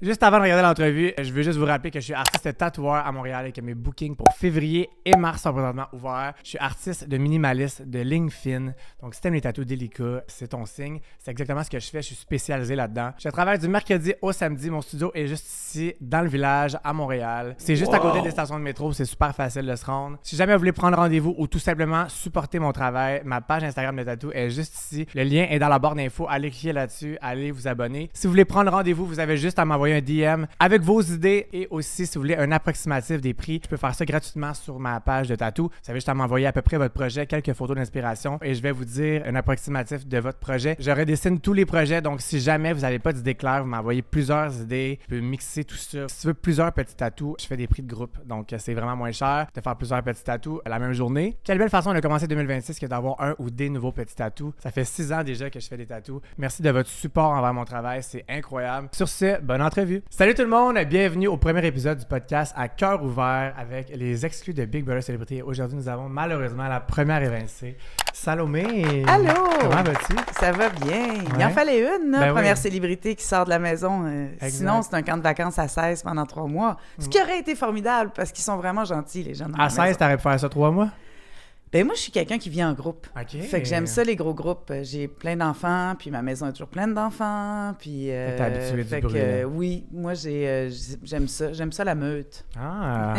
Juste avant de regarder l'entrevue, je veux juste vous rappeler que je suis artiste tatoueur à Montréal et que mes bookings pour février et mars sont présentement ouverts. Je suis artiste de minimaliste, de ligne fine. Donc, si t'aimes les tatous délicats, c'est ton signe. C'est exactement ce que je fais. Je suis spécialisé là-dedans. Je travaille du mercredi au samedi. Mon studio est juste ici, dans le village, à Montréal. C'est juste à côté des stations de métro. C'est super facile de se rendre. Si jamais vous voulez prendre rendez-vous ou tout simplement supporter mon travail, ma page Instagram de tatou est juste ici. Le lien est dans la barre d'infos. Allez cliquer là-dessus. Allez vous abonner. Si vous voulez prendre rendez-vous, vous avez juste à m'envoyer un DM avec vos idées et aussi si vous voulez un approximatif des prix. Je peux faire ça gratuitement sur ma page de tatou. Vous avez juste à m'envoyer à peu près votre projet, quelques photos d'inspiration et je vais vous dire un approximatif de votre projet. Je redessine tous les projets, donc si jamais vous n'avez pas d'idées claires, vous m'envoyez plusieurs idées. Je peux mixer tout ça. Si tu veux plusieurs petits tatous, je fais des prix de groupe, donc c'est vraiment moins cher de faire plusieurs petits tatous la même journée. Quelle belle façon de commencer 2026 que d'avoir un ou des nouveaux petits tatous. Ça fait 6 ans déjà que je fais des tatous. Merci de votre support envers mon travail, c'est incroyable. Sur ce, bonne entrevue. Salut tout le monde, bienvenue au premier épisode du podcast à cœur ouvert avec les exclus de Big Brother Célébrité. Aujourd'hui, nous avons malheureusement la première évincée, Salomé. Allô! Comment vas-tu? Ça va bien. Ouais. Il en fallait une, Ben première oui. célébrité qui sort de la maison. Sinon, c'est un camp de vacances à 16 pendant 3 mois. Ce qui aurait été formidable parce qu'ils sont vraiment gentils, les gens dans À la 16, maison. t'aurais pu faire ça 3 mois? Ben moi, je suis quelqu'un qui vit en groupe. OK. Fait que j'aime ça, les gros groupes. J'ai plein d'enfants, puis ma maison est toujours pleine d'enfants. Puis, T'es habitué du bruit, là. oui, moi, j'aime ça. J'aime ça, la meute. Ah!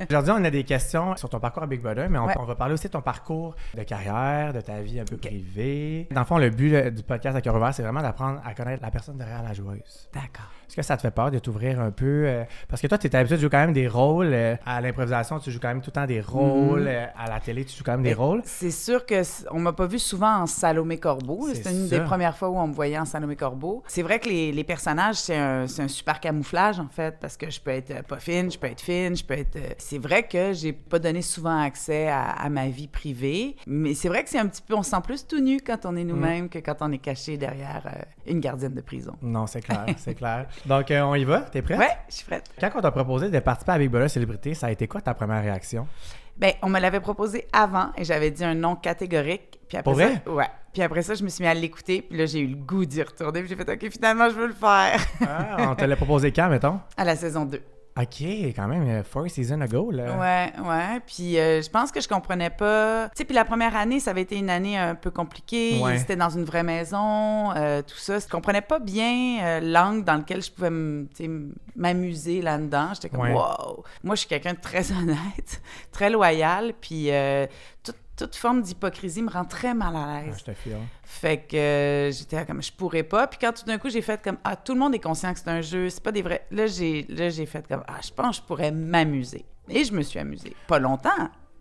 Aujourd'hui, on a des questions sur ton parcours à Big Brother, mais Ouais. on va parler aussi de ton parcours de carrière, de ta vie un peu privée. Dans le fond, le but du podcast à cœur ouvert, c'est vraiment d'apprendre à connaître la personne derrière la joueuse. D'accord. Est-ce que ça te fait peur de t'ouvrir un peu? Parce que toi, tu es habitué de jouer quand même des rôles. À l'improvisation, tu joues quand même tout le temps des rôles. À la télé, tu joues quand même des rôles. C'est sûr que on m'a pas vu souvent en Salomé Corbeau. C'est C'était une ça. des premières fois où on me voyait en Salomé Corbeau. C'est vrai que les personnages, c'est un super camouflage, en fait, parce que je peux être pas fine, je peux être fine, je peux être... C'est vrai que j'ai pas donné souvent accès à ma vie privée, mais c'est vrai que c'est un petit peu... On se sent plus tout nu quand on est nous-mêmes que quand on est caché derrière une gardienne de prison. Non, c'est clair, c'est clair. Donc, on y va? T'es prête? Ouais, je suis prête. Quand on t'a proposé de participer à Big Brother Célébrité, ça a été quoi ta première réaction? Ben, on me l'avait proposé avant et j'avais dit un non catégorique. Puis après Pour vrai? ça, ouais. Puis après ça, je me suis mis à l'écouter. Puis là, j'ai eu le goût d'y retourner. Puis j'ai fait, OK, finalement, je veux le faire. Ah, on te l'a proposé quand, mettons? À la saison 2. OK, quand même, 4 seasons ago, là. Ouais. Puis je pense que je comprenais pas. Tu sais, puis la première année, ça avait été une année un peu compliquée. Ouais. C'était dans une vraie maison, tout ça. Je comprenais pas bien l'angle dans lequel je pouvais m'amuser là-dedans. J'étais comme, Ouais. wow! Moi, je suis quelqu'un de très honnête, très loyal. Puis toute forme d'hypocrisie me rend très mal à Ah, l'aise. je te file. Fait que j'étais comme, je pourrais pas. Puis quand tout d'un coup, j'ai fait comme, tout le monde est conscient que c'est un jeu, c'est pas des vrais... Là, j'ai fait comme, je pense que je pourrais m'amuser. Et je me suis amusée. Pas longtemps,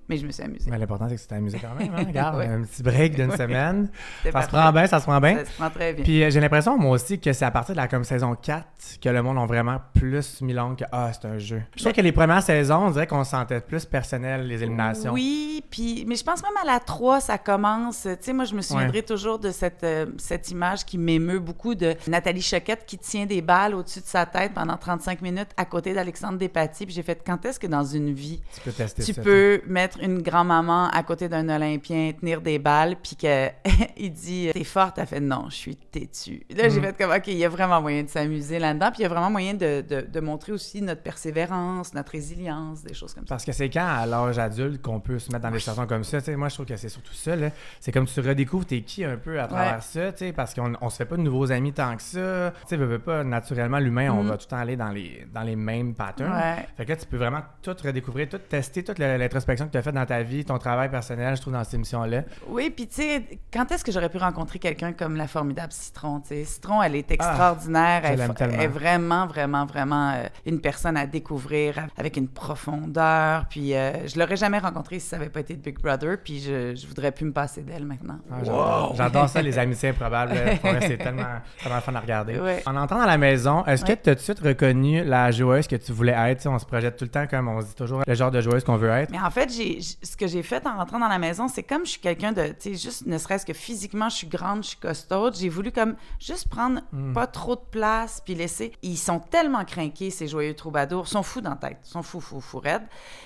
mais je me suis amusée. Mais l'important, c'est que tu t'es amusé quand même. Hein? Regarde, Ouais. un petit break d'une semaine. C'était Ça se parfait. prend bien, ça se prend bien. Ça se prend très bien. Puis j'ai l'impression, moi aussi, que c'est à partir de la comme saison 4 que le monde a vraiment plus mis l'ongle que c'est un jeu. Je trouve que les premières saisons, on dirait qu'on se sentait plus personnel, les éliminations. Oui, puis mais je pense même à la 3, ça commence. Tu sais, moi, je me souviendrai toujours de cette image qui m'émeut beaucoup de Nathalie Choquette qui tient des balles au-dessus de sa tête pendant 35 minutes à côté d'Alexandre Despatie. Puis j'ai fait, quand est-ce que dans une vie, Tu peux tester tu ça. peux mettre une grand-maman à côté d'un Olympien, tenir des balles, puis qu'il dit « T'es forte », elle fait « Non, je suis têtue ». Là, j'ai fait comme « OK, il y a vraiment moyen de s'amuser là-dedans », puis il y a vraiment moyen de montrer aussi notre persévérance, notre résilience, des choses comme ça. Parce que c'est quand, à l'âge adulte, qu'on peut se mettre dans des situations comme ça. Tu sais, moi, je trouve que c'est surtout ça. Là. C'est comme tu redécouvres t'es qui un peu à travers ça, tu sais, parce qu'on se fait pas de nouveaux amis tant que ça. Tu sais, veux pas, naturellement, l'humain, on va tout le temps aller dans les mêmes patterns. Ouais. Fait que là, tu peux vraiment tout redécouvrir, tout tester, toute l'introspection que tu as faite dans ta vie, ton travail personnel, je trouve, dans cette émission-là. Oui, puis tu sais, quand est-ce que j'aurais pu rencontrer quelqu'un comme la formidable Citron, tu sais? Citron, elle est extraordinaire, je l'aime elle tellement. est vraiment une personne à découvrir avec une profondeur, puis je l'aurais jamais rencontrée si ça n'avait pas été de Big Brother, puis je voudrais plus me passer d'elle maintenant. Ah, j'adore ça, les amitiés improbables. Pour vrai, c'est tellement fun à regarder. Ouais. En entrant dans la maison, est-ce que tu as tout de suite reconnu la joueuse que tu voulais être? Tu sais, on se projette tout le temps comme on se dit toujours le genre de joueuse qu'on veut être. Mais en fait, ce que j'ai fait en rentrant dans la maison, c'est comme je suis quelqu'un de, tu sais, juste ne serait-ce que physiquement, je suis grande, je suis costaude, j'ai voulu comme juste prendre pas trop de place, puis laisser... Ils sont tellement crinqués, ces joyeux troubadours, ils sont fous dans la tête, ils sont fous raides.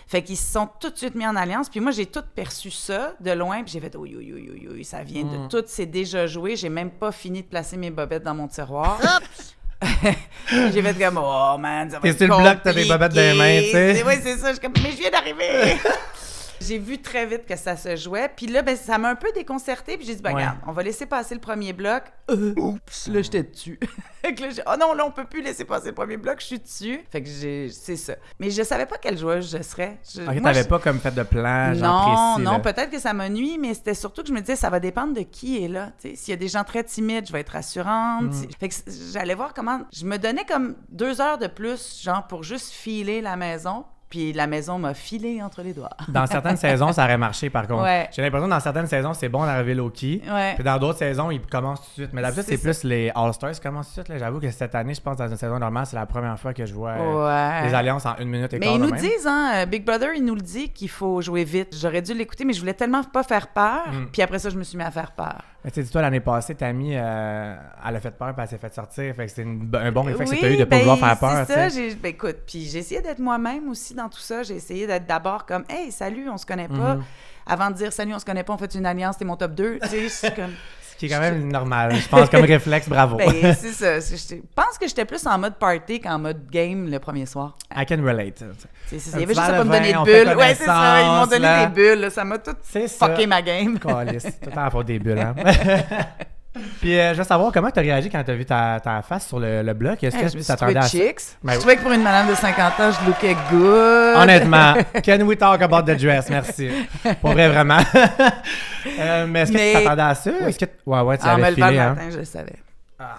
Fait qu'ils se sont tout de suite mis en alliance, puis moi, j'ai tout perçu ça de loin, puis j'ai fait, oui, ça vient de tout, c'est déjà joué, j'ai même pas fini de placer mes bobettes dans mon tiroir. J'ai fait comme, oh man, ça va T'es être sur le bloc, t'as des bobettes dans les mains, tu sais. Oui, c'est ça. Je suis comme, mais je viens d'arriver. J'ai vu très vite que ça se jouait. Puis là, ben, ça m'a un peu déconcertée. Puis j'ai dit, ben, regarde, on va laisser passer le premier bloc. Oups, là, j'étais dessus. Fait que là, oh non, là, on peut plus laisser passer le premier bloc, je suis dessus. Fait que c'est ça. Mais je savais pas quelle joueuse je serais. Ok, t'avais pas comme fait de plan, genre précis. Non, peut-être que ça m'a nuit, mais c'était surtout que je me disais, ça va dépendre de qui est là. T'sais, s'il y a des gens très timides, je vais être rassurante. Fait que j'allais voir comment... Je me donnais comme 2 heures de plus, genre, pour juste filer la maison. Puis la maison m'a filé entre les doigts. Dans certaines saisons, ça aurait marché, par contre. Ouais. J'ai l'impression que dans certaines saisons, c'est bon d'arriver low-key. Ouais. Puis dans d'autres saisons, ils commencent tout de suite. Mais d'habitude, c'est plus les All-Stars qui commencent tout de suite. Là. J'avoue que cette année, je pense, dans une saison normale, c'est la première fois que je vois les alliances en 1 minute et quart. Mais ils nous même. disent, hein, Big Brother, il nous le dit qu'il faut jouer vite. J'aurais dû l'écouter, mais je voulais tellement pas faire peur. Puis après ça, je me suis mis à faire peur. Mais tu sais, dis-toi, l'année passée, Tammy, elle a fait peur puis elle s'est fait sortir. Fait que c'est un bon réflexe que tu as eu de pas vouloir faire peur. C'est ça. Ben, écoute, puis j'ai essayé d'être moi-même aussi dans tout ça. J'ai essayé d'être d'abord comme « Hey, salut, on se connaît pas. Avant de dire « Salut, on se connaît pas, on fait une alliance, t'es mon top 2. » Tu sais, c'est comme... Ce qui est quand même normal, je pense, comme réflexe, bravo. Ben, c'est ça. Je pense que j'étais plus en mode party qu'en mode game le premier soir. I can relate. Il y avait juste ça pour me donner de bulles. Ouais, c'est ça. Ils m'ont donné des bulles. Là. Ça m'a tout fucké ma game. Calice. Tout le temps à faute des bulles, hein? Puis, je veux savoir comment tu as réagi quand tu as vu ta face sur le bloc. Est-ce que tu t'attendais à ça? Je trouvais que pour une madame de 50 ans, je lookais good. Honnêtement, can we talk about the dress? Merci. Pour vrai, vraiment. Mais est-ce que tu t'attendais à ça? Est-ce que... Ouais, tu l'avais filé, hein? Matin, je le savais.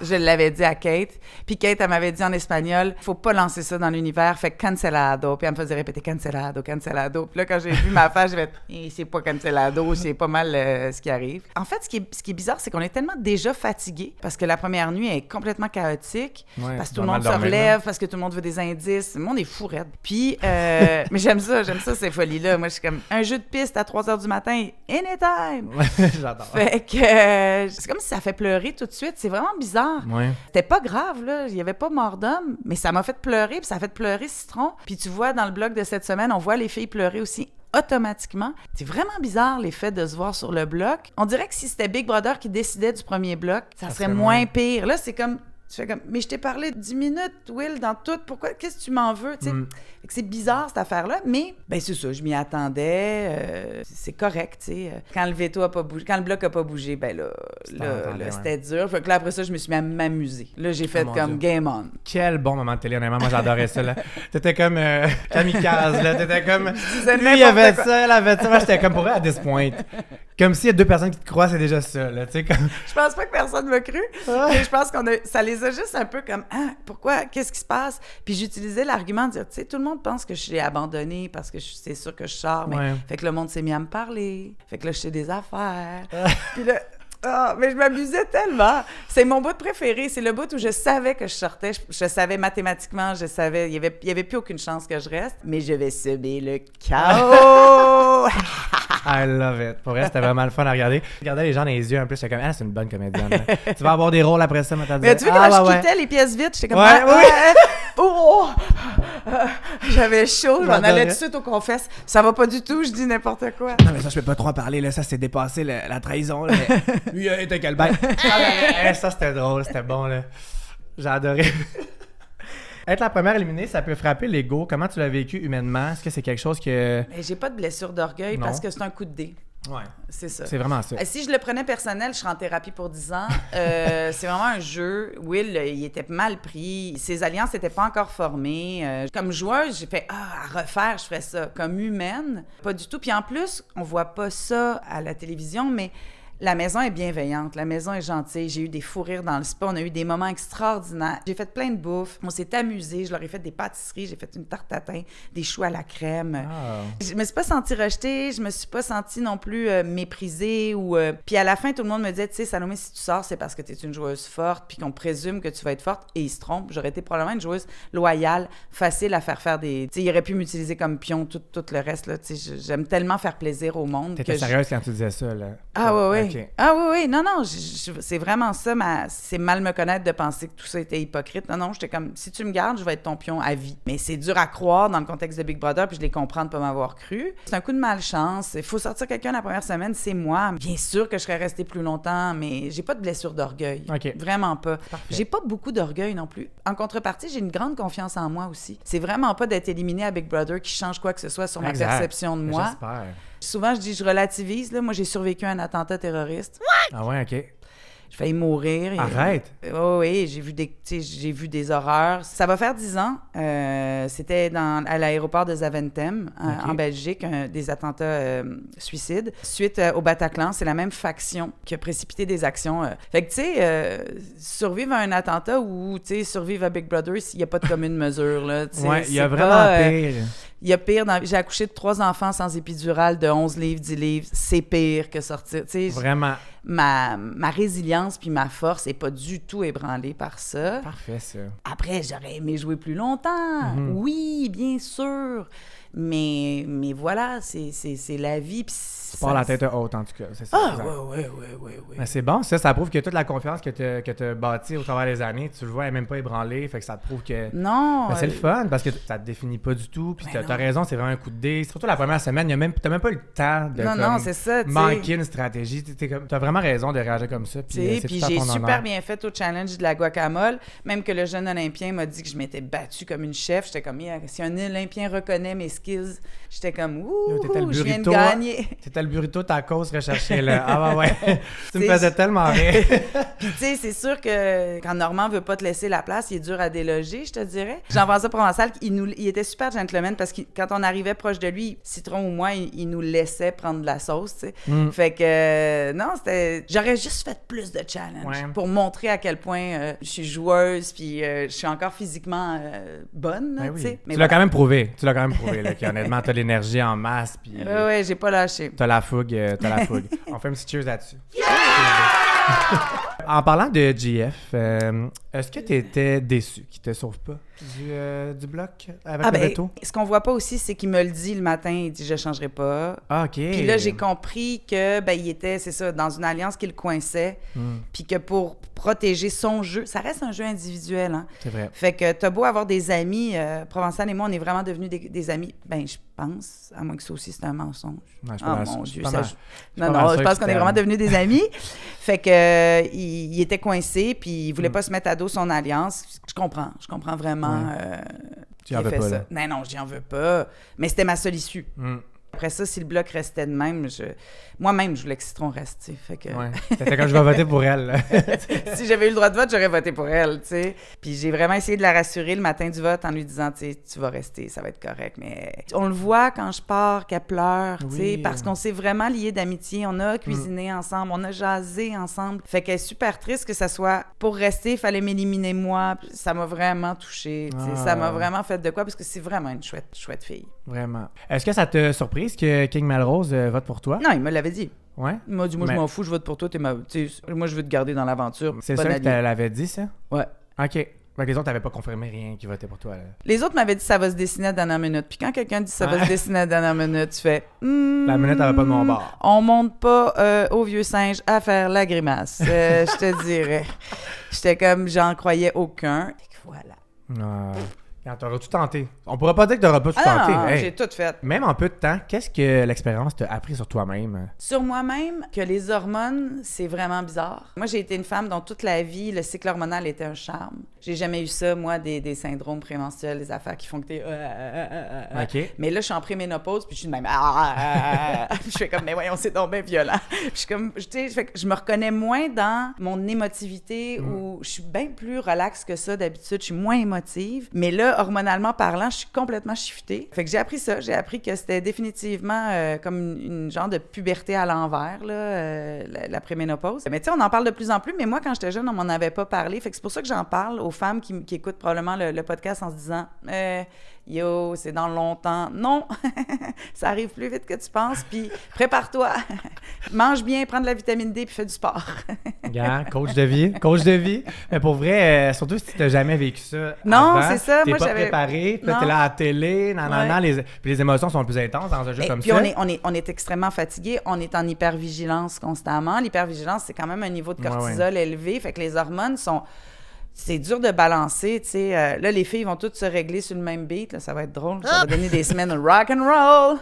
Je l'avais dit à Kate. Puis Kate, elle m'avait dit en espagnol, faut pas lancer ça dans l'univers, fait cancelado. Puis elle me faisait répéter cancelado, cancelado. Puis là, quand j'ai vu ma face, j'ai fait, c'est pas cancelado, c'est pas mal ce qui arrive. En fait, ce qui est bizarre, c'est qu'on est tellement déjà fatigué parce que la première nuit est complètement chaotique, parce que tout le monde se relève, parce que tout le monde veut des indices. Le monde est fou raide. Puis, mais j'aime ça, ces folies-là. Moi, je suis comme un jeu de piste à 3 h du matin, anytime. J'adore. Fait que c'est comme si ça fait pleurer tout de suite. C'est vraiment bizarre. Ouais. C'était pas grave, là. Il y avait pas mort d'homme, mais ça m'a fait pleurer, puis ça a fait pleurer Citron. Puis tu vois, dans le blog de cette semaine, on voit les filles pleurer aussi automatiquement. C'est vraiment bizarre, l'effet de se voir sur le bloc. On dirait que si c'était Big Brother qui décidait du premier bloc, ça serait moins pire. Là, c'est comme... Tu fais comme, mais je t'ai parlé 10 minutes, Will, dans tout. Pourquoi? Qu'est-ce que tu m'en veux? Fait que c'est bizarre, cette affaire-là. Mais, ben c'est ça, je m'y attendais. C'est correct, tu sais. Quand le veto a pas bougé, quand le bloc a pas bougé, ben là c'était dur. Fait que là, après ça, je me suis mis à m'amuser. Là, j'ai fait comme game on. Quel bon moment de télé, honnêtement. Moi, j'adorais ça, là. T'étais comme kamikaze, là. T'étais comme... Lui, il avait ça, elle avait ça. Moi, j'étais comme pour elle à this point. Comme s'il y a 2 personnes qui te croient, c'est déjà ça, là. Tu sais, comme... Je pense pas que personne m'a cru. Mais je pense ça les a juste un peu comme, ah, pourquoi? Qu'est-ce qui se passe? Puis j'utilisais l'argument de dire, tu sais, tout le monde pense que je suis abandonnée parce que c'est sûr que je sors. Mais fait que le monde s'est mis à me parler. Fait que là, je sais des affaires. Puis là, mais je m'amusais tellement. C'est mon bout préféré. C'est le bout où je savais que je sortais. Je savais mathématiquement, il y avait plus aucune chance que je reste. Mais je vais semer le chaos. I love it. Pour vrai, c'était vraiment le fun à regarder. Je regardais les gens dans les yeux un peu, j'étais comme, ah, c'est une bonne comédienne. Tu vas avoir des rôles après ça, maintenant. Mais tu vois, quand je quittais les pièces vides, j'étais comme, j'avais chaud, je m'en allais tout de suite au confesse. Ça va pas du tout, je dis n'importe quoi. Non, mais ça, je peux pas trop en parler, là. Ça, c'est dépassé la trahison, là. Lui, il était quel bête. Ça, c'était drôle, c'était bon, là. J'ai adoré. Être la première éliminée, ça peut frapper l'ego. Comment tu l'as vécu humainement? Est-ce que c'est quelque chose que... Mais j'ai pas de blessure d'orgueil parce que c'est un coup de dé. Ouais. C'est ça. C'est vraiment ça. Si je le prenais personnel, je serais en thérapie pour 10 ans. C'est vraiment un jeu. Will, il était mal pris. Ses alliances n'étaient pas encore formées. Comme joueuse, j'ai fait à refaire, je ferais ça. Comme humaine, pas du tout. Puis en plus, on voit pas ça à la télévision, mais la maison est bienveillante, la maison est gentille. J'ai eu des fous rires dans le spa, on a eu des moments extraordinaires. J'ai fait plein de bouffe, on s'est amusés, je leur ai fait des pâtisseries, j'ai fait une tarte tatin, des choux à la crème. Oh. Je me suis pas sentie rejetée, je me suis pas sentie non plus méprisée. Puis à la fin, tout le monde me disait, tu sais, Salomé, si tu sors, c'est parce que tu es une joueuse forte, puis qu'on présume que tu vas être forte. Et ils se trompent. J'aurais été probablement une joueuse loyale, facile à faire des... Tu sais, il aurait pu m'utiliser comme pion tout le reste, là. Tu sais, j'aime tellement faire plaisir au monde. T'étais sérieuse quand tu disais ça, là? Ah ouais. OK. Ah oui, non, c'est vraiment ça, c'est mal me connaître de penser que tout ça était hypocrite. Non, j'étais comme, si tu me gardes, je vais être ton pion à vie. Mais c'est dur à croire dans le contexte de Big Brother, puis je les comprends de pas m'avoir cru. C'est un coup de malchance. Il faut sortir quelqu'un la première semaine, c'est moi. Bien sûr que je serais restée plus longtemps, mais j'ai pas de blessure d'orgueil. OK. Vraiment pas. Parfait. J'ai pas beaucoup d'orgueil non plus. En contrepartie, j'ai une grande confiance en moi aussi. C'est vraiment pas d'être éliminée à Big Brother qui change quoi que ce soit sur ma perception de moi. J'espère. Souvent, je dis, je relativise. Là. Moi, j'ai survécu à un attentat terroriste. Ah ouais, OK. J'ai failli mourir. Arrête! Oui, j'ai vu des horreurs. Ça va faire 10 ans. C'était à l'aéroport de Zaventem, en Belgique, des attentats suicides. Suite au Bataclan, c'est la même faction qui a précipité des actions. Fait que, tu sais, survivre à un attentat ou, tu sais, survivre à Big Brother, il n'y a pas de commune mesure, là. Ouais, il y a vraiment pire. Il y a pire. J'ai accouché de 3 enfants sans épidural de 11 livres, 10 livres. C'est pire que sortir. Tu sais, vraiment. Ma résilience puis ma force n'est pas du tout ébranlée par ça. Parfait, ça. Après, j'aurais aimé jouer plus longtemps. Oui, bien sûr. Mais voilà, c'est la vie. Tu pars la tête haute, en tout cas. C'est ça. Ah, oui. Mais c'est bon, ça prouve que toute la confiance que tu as bâtie au travers des années, tu le vois, elle n'est même pas ébranlée. Fait que ça te prouve que. Non. Ben, c'est le fun parce que ça te définit pas du tout. Puis t'as raison, c'est vraiment un coup de dé. Surtout la première semaine, t'as même pas eu le temps de c'est ça, manquer une stratégie. T'as vraiment raison de réagir comme ça. Puis j'ai super bien fait au challenge de la guacamole. Même que le jeune Olympien m'a dit que je m'étais battue comme une chef. J'étais comme, si un Olympien reconnaît mes skills, j'étais comme, je viens de gagner. T'étais le burrito tacos recherché, là. Ah ouais. Tu me faisais tellement rire. Puis tu sais, c'est sûr que quand Normand veut pas te laisser la place, il est dur à déloger, je te dirais. Jean-François Provençal, il était super gentleman parce que quand on arrivait proche de lui, Citron ou moi, il nous laissait prendre de la sauce, tu sais. Fait que, non, j'aurais juste fait plus de challenge pour montrer à quel point je suis joueuse puis je suis encore physiquement bonne, tu sais. Tu l'as quand même prouvé. Là, qu'honnêtement, t'as l'énergie en masse. Puis ouais, j'ai pas lâché. T'as la fougue. On fait un petit cheers là-dessus. En parlant de GF, est-ce que tu étais déçu qu'il te sauve pas du bloc avec le veto? Ce qu'on voit pas aussi, c'est qu'il me le dit le matin, il dit « je changerai pas ». Ah, OK. Puis là, j'ai compris que il était, c'est ça, dans une alliance qui le coinçait, puis que pour protéger son jeu, ça reste un jeu individuel, hein. C'est vrai. Fait que t'as beau avoir des amis, Provençal et moi, on est vraiment devenus des amis, je pense, à moins que ça aussi, c'est un mensonge. Non, mon Dieu, ça... Non, je pense qu'on est vraiment devenus des amis. Fait que il était coincé, puis il voulait pas se mettre à dos son alliance. Je comprends vraiment. Tu en veux pas, là? Non, j'y en veux pas. Mais c'était ma seule issue. Après ça, si le bloc restait de même, moi-même, je voulais que Citron reste, tu sais. Fait que... Ouais. C'était quand je vais voter pour elle, là. Si j'avais eu le droit de vote, j'aurais voté pour elle, tu sais. Puis j'ai vraiment essayé de la rassurer le matin du vote en lui disant, tu sais, tu vas rester, ça va être correct. Mais on le voit quand je pars, qu'elle pleure, tu sais, parce qu'on s'est vraiment liés d'amitié. On a cuisiné ensemble, on a jasé ensemble. Fait qu'elle est super triste que ça soit pour rester, il fallait m'éliminer moi. Ça m'a vraiment touchée, tu sais. Ça m'a vraiment fait de quoi, parce que c'est vraiment une chouette fille. Vraiment. Est-ce que ça t'a surprise que King Melrose vote pour toi? Non, il me l'avait dit. Ouais? Il m'a dit, moi, je m'en fous, je vote pour toi. Moi, je veux te garder dans l'aventure. C'est ça que tu l'avais dit, ça? Ouais. OK. Mais les autres n'avaient pas confirmé rien qui votait pour toi, là. Les autres m'avaient dit ça va se dessiner à la dernière minute. Puis quand quelqu'un dit ça va se dessiner à la dernière minute, tu fais... La minute, elle va pas de mon bord. On monte pas au vieux singe à faire la grimace. Je te dirais. J'étais comme, j'en croyais aucun. Et que voilà. Quand t'auras tout tenté. On pourra pas dire que t'auras pas tout tenté. Non, j'ai tout fait. Même en peu de temps, qu'est-ce que l'expérience t'a appris sur toi-même? Sur moi-même, que les hormones, c'est vraiment bizarre. Moi, j'ai été une femme dont toute la vie, le cycle hormonal était un charme. J'ai jamais eu ça, moi, des syndromes prémenstruels, des affaires qui font que t'es... OK. Mais là, je suis en préménopause, puis je suis de même... Je fais comme, mais voyons, c'est donc bien violent. Je suis comme, tu sais, je me reconnais moins dans mon émotivité, où je suis bien plus relaxe que ça d'habitude. Je suis moins émotive. Mais là, hormonalement parlant, je suis complètement shiftée. Fait que j'ai appris ça. J'ai appris que c'était définitivement comme une genre de puberté à l'envers, là, la préménopause. Mais tu sais, on en parle de plus en plus, mais moi, quand j'étais jeune, on m'en avait pas parlé. Fait que c'est pour ça que j'en parle aux femmes qui écoutent probablement le podcast en se disant Yo, c'est dans longtemps. Non, ça arrive plus vite que tu penses, puis prépare-toi. Mange bien, prends de la vitamine D, puis fais du sport. Regarde, coach de vie, coach de vie. Mais pour vrai, surtout si tu n'as jamais vécu ça Non, avant, c'est ça. T'es Moi, pas j'avais... préparé, puis là, t'es là à la télé, puis les émotions sont plus intenses dans un jeu comme puis ça. on est extrêmement fatigué, on est en hypervigilance constamment. L'hypervigilance, c'est quand même un niveau de cortisol élevé, fait que les hormones sont... C'est dur de balancer, tu sais. Là, les filles vont toutes se régler sur le même beat, là, ça va être drôle. Ça va donner des semaines rock and roll.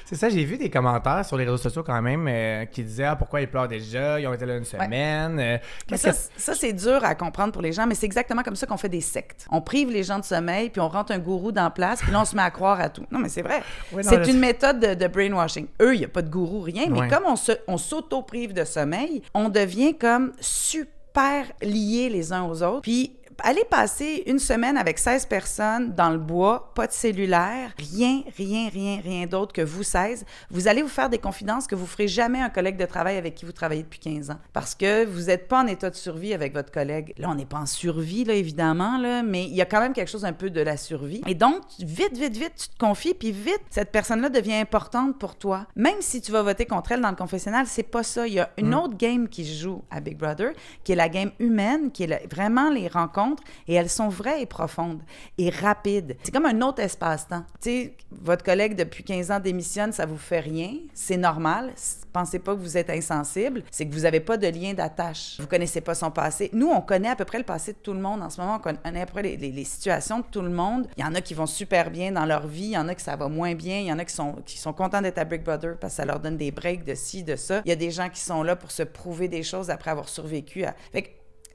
C'est ça, j'ai vu des commentaires sur les réseaux sociaux quand même qui disaient pourquoi ils pleurent déjà, ils ont été là une semaine. Mais ça, c'est dur à comprendre pour les gens, mais c'est exactement comme ça qu'on fait des sectes. On prive les gens de sommeil, puis on rentre un gourou dans la place, puis là, on se met à croire à tout. Non, mais c'est vrai. Oui, c'est une méthode de brainwashing. Eux, il n'y a pas de gourou, rien, mais comme on s'auto-prive de sommeil, on devient comme super liés les uns aux autres. Puis, allez passer une semaine avec 16 personnes dans le bois, pas de cellulaire, rien d'autre que vous 16. Vous allez vous faire des confidences que vous ferez jamais à un collègue de travail avec qui vous travaillez depuis 15 ans. Parce que vous n'êtes pas en état de survie avec votre collègue. Là, on n'est pas en survie, là, évidemment, là, mais il y a quand même quelque chose un peu de la survie. Et donc, vite, tu te confies, puis vite, cette personne-là devient importante pour toi. Même si tu vas voter contre elle dans le confessionnal, c'est pas ça. Il y a une autre game qui se joue à Big Brother, qui est la game humaine, qui est vraiment les rencontres, et elles sont vraies et profondes et rapides. C'est comme un autre espace-temps. Tu sais, votre collègue depuis 15 ans démissionne, ça vous fait rien, c'est normal. Pensez pas que vous êtes insensible, c'est que vous avez pas de lien d'attache. Vous connaissez pas son passé. Nous, on connaît à peu près le passé de tout le monde. En ce moment, on connaît à peu près les situations de tout le monde. Il y en a qui vont super bien dans leur vie, il y en a qui ça va moins bien, il y en a qui sont contents d'être à Big Brother parce que ça leur donne des breaks de ci, de ça. Il y a des gens qui sont là pour se prouver des choses après avoir survécu. Fait que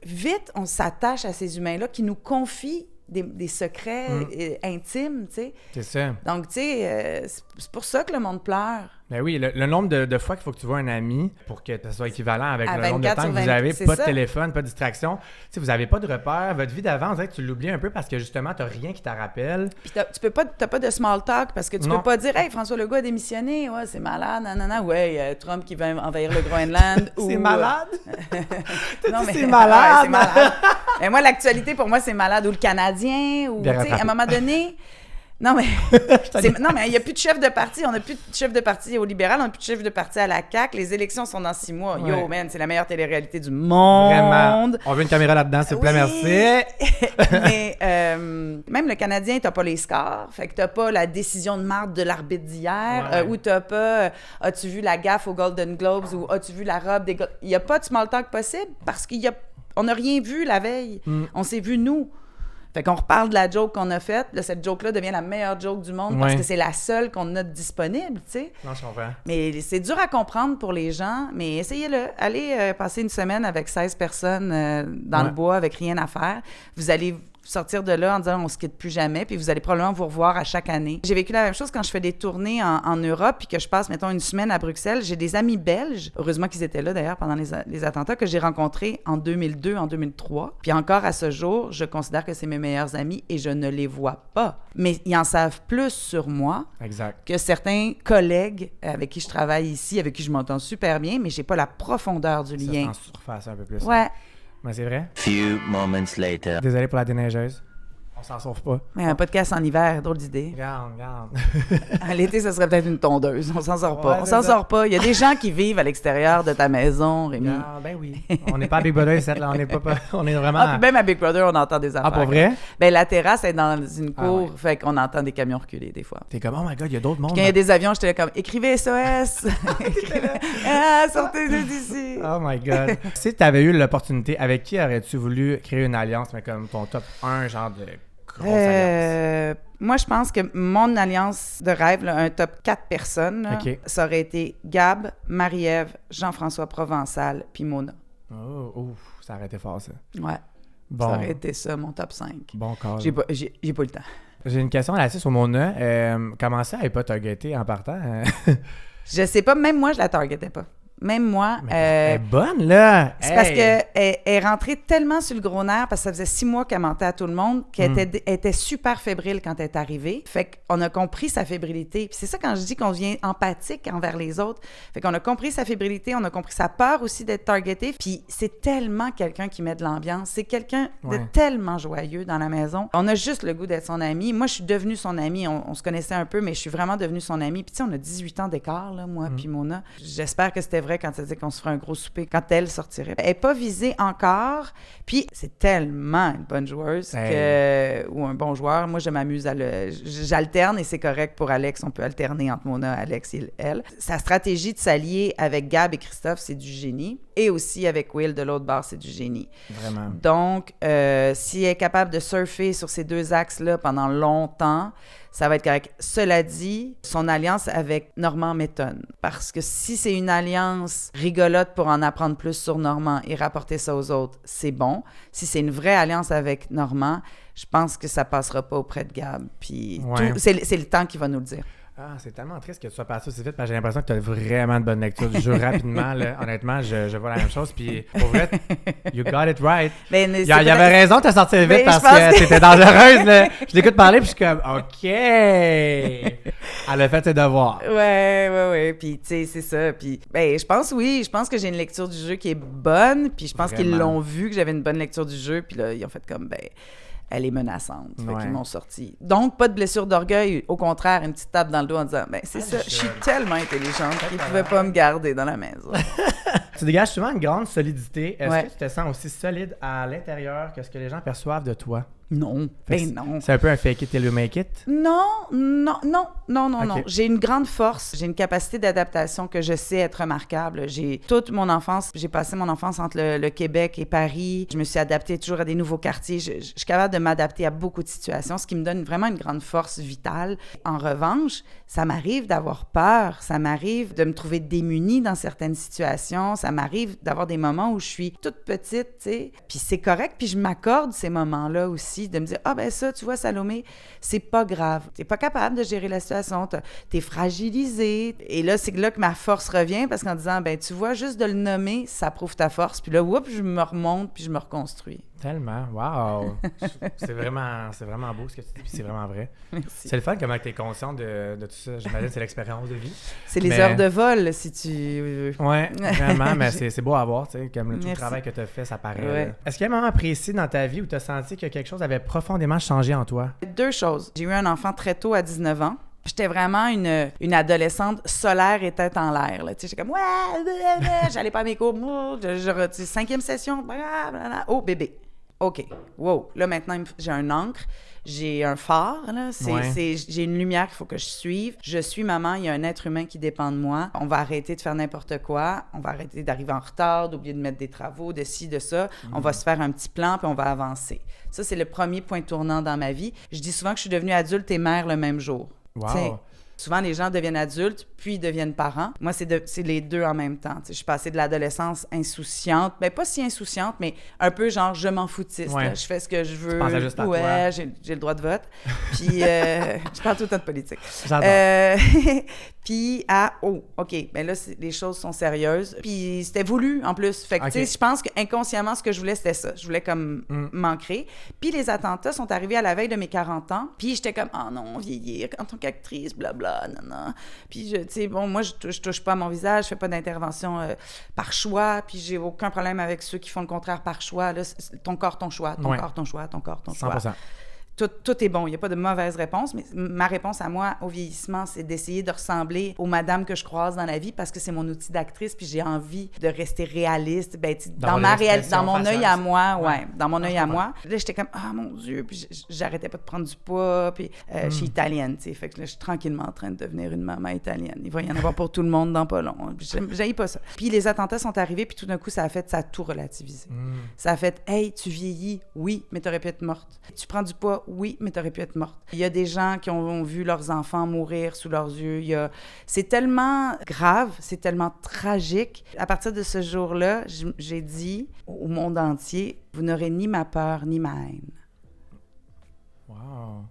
vite, on s'attache à ces humains-là qui nous confient des secrets intimes, tu sais. C'est ça. Donc, tu sais, c'est pour ça que le monde pleure. Ben oui, le nombre de fois qu'il faut que tu vois un ami pour que ça soit équivalent avec le nombre de temps que 20, vous avez, pas de téléphone, pas de distraction. Tu sais, vous n'avez pas de repères. Votre vie d'avant, on dirait que tu l'oublies un peu parce que justement, tu n'as rien qui t'en rappelle. Puis t'as pas de small talk parce que tu peux pas dire « Hey, François Legault a démissionné, ouais, c'est malade, nanana, ouais, Trump qui va envahir le Groenland. » C'est malade? Non, mais c'est malade! Ouais, c'est malade. Mais moi, l'actualité, pour moi, c'est malade. Ou le Canadien, ou, tu sais, à un moment donné... Non, mais il n'y a plus de chef de parti. On n'a plus de chef de parti au libéral, on n'a plus de chef de parti à la CAQ. Les élections sont dans 6 mois. Ouais. Yo, man, c'est la meilleure télé-réalité du monde. Vraiment. On veut une caméra là-dedans, s'il vous plaît, merci. Mais même le Canadien, t'as pas les scores. Fait que t'as pas la décision de marde de l'arbitre d'hier. Ou t'as pas as-tu vu la gaffe aux Golden Globes ou as-tu vu la robe des... Il n'y a pas de small talk possible parce on n'a rien vu la veille. On s'est vu, nous. Fait qu'on reparle de la joke qu'on a faite. Là, cette joke-là devient la meilleure joke du monde parce que c'est la seule qu'on a disponible, tu sais. Non, je comprends. Mais c'est dur à comprendre pour les gens, mais essayez-le. Allez passer une semaine avec 16 personnes dans le bois avec rien à faire. Vous allez sortir de là en disant on se quitte plus jamais, puis vous allez probablement vous revoir à chaque année. J'ai vécu la même chose quand je fais des tournées en Europe, puis que je passe, mettons, une semaine à Bruxelles. J'ai des amis belges, heureusement qu'ils étaient là d'ailleurs pendant les attentats, que j'ai rencontrés en 2002, en 2003. Puis encore à ce jour, je considère que c'est mes meilleurs amis et je ne les vois pas. Mais ils en savent plus sur moi que certains collègues avec qui je travaille ici, avec qui je m'entends super bien, mais j'ai pas la profondeur du lien. Ça, en surface un peu plus. Ouais. Mais c'est vrai. Few moments later. Désolé pour la déneigeuse. On s'en sauve pas. Mais un podcast en hiver, drôle d'idée. Regarde. À l'été, ça serait peut-être une tondeuse. On s'en sort pas. On s'en sort pas. Il y a des gens qui vivent à l'extérieur de ta maison, Rémi. Ben oui. On n'est pas à Big Brother ici, là. On est vraiment... Ah, puis même à Big Brother, on entend des affaires. Ah, pour vrai? Ben la terrasse est dans une cour, fait qu'on entend des camions reculer des fois. T'es comme, oh my God, il y a d'autres mondes. Quand il y a des avions, j'étais là comme, écrivez SOS! Sortez-nous d'ici! Oh my God. Si t'avais eu l'opportunité, avec qui aurais-tu voulu créer une alliance, mais comme ton top 1, genre de... Moi, je pense que mon alliance de rêve, là, un top 4 personnes, là, ça aurait été Gab, Marie-Ève, Jean-François Provençal, puis Mona. Oh, ça aurait été fort, ça. Ouais. Bon. Ça aurait été ça, mon top 5. Bon corps. J'ai pas eu le temps. J'ai une question là-dessus sur Mona. Comment ça, elle n'est pas targetée en partant? Je sais pas, même moi, je la targetais pas. Même moi. Elle est bonne, là! C'est parce qu'elle est rentrée tellement sur le gros nerf, parce que ça faisait 6 mois qu'elle mentait à tout le monde, qu'elle était super fébrile quand elle est arrivée. Fait qu'on a compris sa fébrilité. Puis c'est ça quand je dis qu'on devient empathique envers les autres. Fait qu'on a compris sa fébrilité, on a compris sa peur aussi d'être targeté. Puis c'est tellement quelqu'un qui met de l'ambiance. C'est quelqu'un de tellement joyeux dans la maison. On a juste le goût d'être son ami. Moi, je suis devenue son amie. On se connaissait un peu, mais je suis vraiment devenue son amie. Puis tu sais, on a 18 ans d'écart, là, moi puis Mona. J'espère que c'était vrai quand elle disait qu'on se ferait un gros souper quand elle sortirait. Elle n'est pas visée encore, puis c'est tellement une bonne joueuse ou un bon joueur. Moi, je m'amuse j'alterne et c'est correct pour Alex. On peut alterner entre Mona, Alex et elle. Sa stratégie de s'allier avec Gab et Christophe, c'est du génie. Et aussi avec Will, de l'autre bord, c'est du génie. Vraiment. Donc, si elle est capable de surfer sur ces 2 axes-là pendant longtemps, ça va être correct. Cela dit, son alliance avec Normand m'étonne. Parce que si c'est une alliance rigolote pour en apprendre plus sur Normand et rapporter ça aux autres, c'est bon. Si c'est une vraie alliance avec Normand, je pense que ça passera pas auprès de Gab. Puis c'est le temps qui va nous le dire. Ah, c'est tellement triste que tu sois passé aussi vite parce que j'ai l'impression que tu as vraiment de bonne lecture du jeu rapidement. Là. Honnêtement, je vois la même chose. Puis pour vrai, you got it right. Il y avait raison de te sortir vite parce que t'étais dangereuse. Là. Je l'écoute parler puis je suis comme, OK. Elle a fait ses devoirs. Ouais. Puis tu sais, c'est ça. Puis je pense que j'ai une lecture du jeu qui est bonne. Puis je pense qu'ils l'ont vu que j'avais une bonne lecture du jeu. Puis là, ils ont fait comme, elle est menaçante. Fait qu'ils m'ont sorti. Donc, pas de blessure d'orgueil. Au contraire, une petite tape dans le dos en disant c'est ça, je suis tellement intelligente qu'ils ne pouvaient pas me garder dans la maison. Tu dégages souvent une grande solidité. Est-ce que tu te sens aussi solide à l'intérieur que ce que les gens perçoivent de toi? Non. Non. C'est un peu un fake it till you make it? Non. Okay. J'ai une grande force. J'ai une capacité d'adaptation que je sais être remarquable. J'ai toute mon enfance, j'ai passé mon enfance entre le Québec et Paris. Je me suis adaptée toujours à des nouveaux quartiers. Je suis capable de m'adapter à beaucoup de situations, ce qui me donne vraiment une grande force vitale. En revanche, ça m'arrive d'avoir peur. Ça m'arrive de me trouver démunie dans certaines situations. Ça m'arrive d'avoir des moments où je suis toute petite, tu sais. Puis c'est correct, puis je m'accorde ces moments-là aussi, de me dire, ça, tu vois, Salomé, c'est pas grave. T'es pas capable de gérer la situation, t'es fragilisée. Et là, c'est là que ma force revient, parce qu'en disant, tu vois, juste de le nommer, ça prouve ta force. Puis là, je me remonte, puis je me reconstruis. Tellement. Wow! C'est vraiment beau ce que tu dis, puis c'est vraiment vrai. Merci. C'est le fun comment tu es consciente de tout ça. J'imagine que c'est l'expérience de vie. C'est les heures de vol, si tu veux. Oui, vraiment, mais c'est beau à voir, tu sais, comme tout le travail que tu as fait, ça paraît. Ouais. Est-ce qu'il y a un moment précis dans ta vie où tu as senti que quelque chose avait profondément changé en toi? 2 choses. J'ai eu un enfant très tôt, à 19 ans. J'étais vraiment une adolescente solaire et tête en l'air. Tu sais, j'étais comme, j'allais pas à mes cours, 5e session, oh, bébé. OK, wow. Là, maintenant, j'ai un ancre, j'ai un phare, là. J'ai une lumière qu'il faut que je suive. Je suis maman, il y a un être humain qui dépend de moi. On va arrêter de faire n'importe quoi. On va arrêter d'arriver en retard, d'oublier de mettre des travaux, de ci, de ça. On va se faire un petit plan, puis on va avancer. Ça, c'est le premier point tournant dans ma vie. Je dis souvent que je suis devenue adulte et mère le même jour. Wow! T'sais, souvent, les gens deviennent adultes, puis ils deviennent parents. Moi, c'est les deux en même temps. Je suis passée de l'adolescence insouciante, pas si insouciante, mais un peu genre je m'en foutiste. Ouais. Là, je fais ce que je veux. Tu pensais juste à toi. J'ai le droit de vote. Puis, je parle tout le temps de politique. J'adore. Puis, OK, là, les choses sont sérieuses. Puis, c'était voulu, en plus. Fait que, tu sais, je pense qu'inconsciemment, ce que je voulais, c'était ça. Je voulais comme m'ancrer. Puis, les attentats sont arrivés à la veille de mes 40 ans. Puis, j'étais comme, non, vieillir en tant qu'actrice, blabla, non. Puis, tu sais, moi, je touche pas à mon visage, je fais pas d'intervention par choix. Puis, j'ai aucun problème avec ceux qui font le contraire par choix. Là, ton corps, ton choix, ton corps, ton choix, ton corps, ton choix. 100%. Tout est bon. Il n'y a pas de mauvaise réponse, mais ma réponse à moi au vieillissement, c'est d'essayer de ressembler aux madames que je croise dans la vie parce que c'est mon outil d'actrice, puis j'ai envie de rester réaliste. Dans mon œil à moi, dans mon œil à moi. Là, j'étais comme, mon Dieu, puis j'arrêtais pas de prendre du poids, puis je suis italienne, tu sais, fait que là, je suis tranquillement en train de devenir une maman italienne. Il va y en avoir pour tout le monde dans pas long. J'haïs pas ça. Puis les attentats sont arrivés, puis tout d'un coup, ça a tout relativisé. Ça a fait, hey, tu vieillis, oui, mais t'aurais pu être morte. Tu prends du poids, oui, mais t'aurais pu être morte. Il y a des gens qui ont vu leurs enfants mourir sous leurs yeux. C'est tellement grave, c'est tellement tragique. À partir de ce jour-là, j'ai dit au monde entier, vous n'aurez ni ma peur ni ma haine. Wow.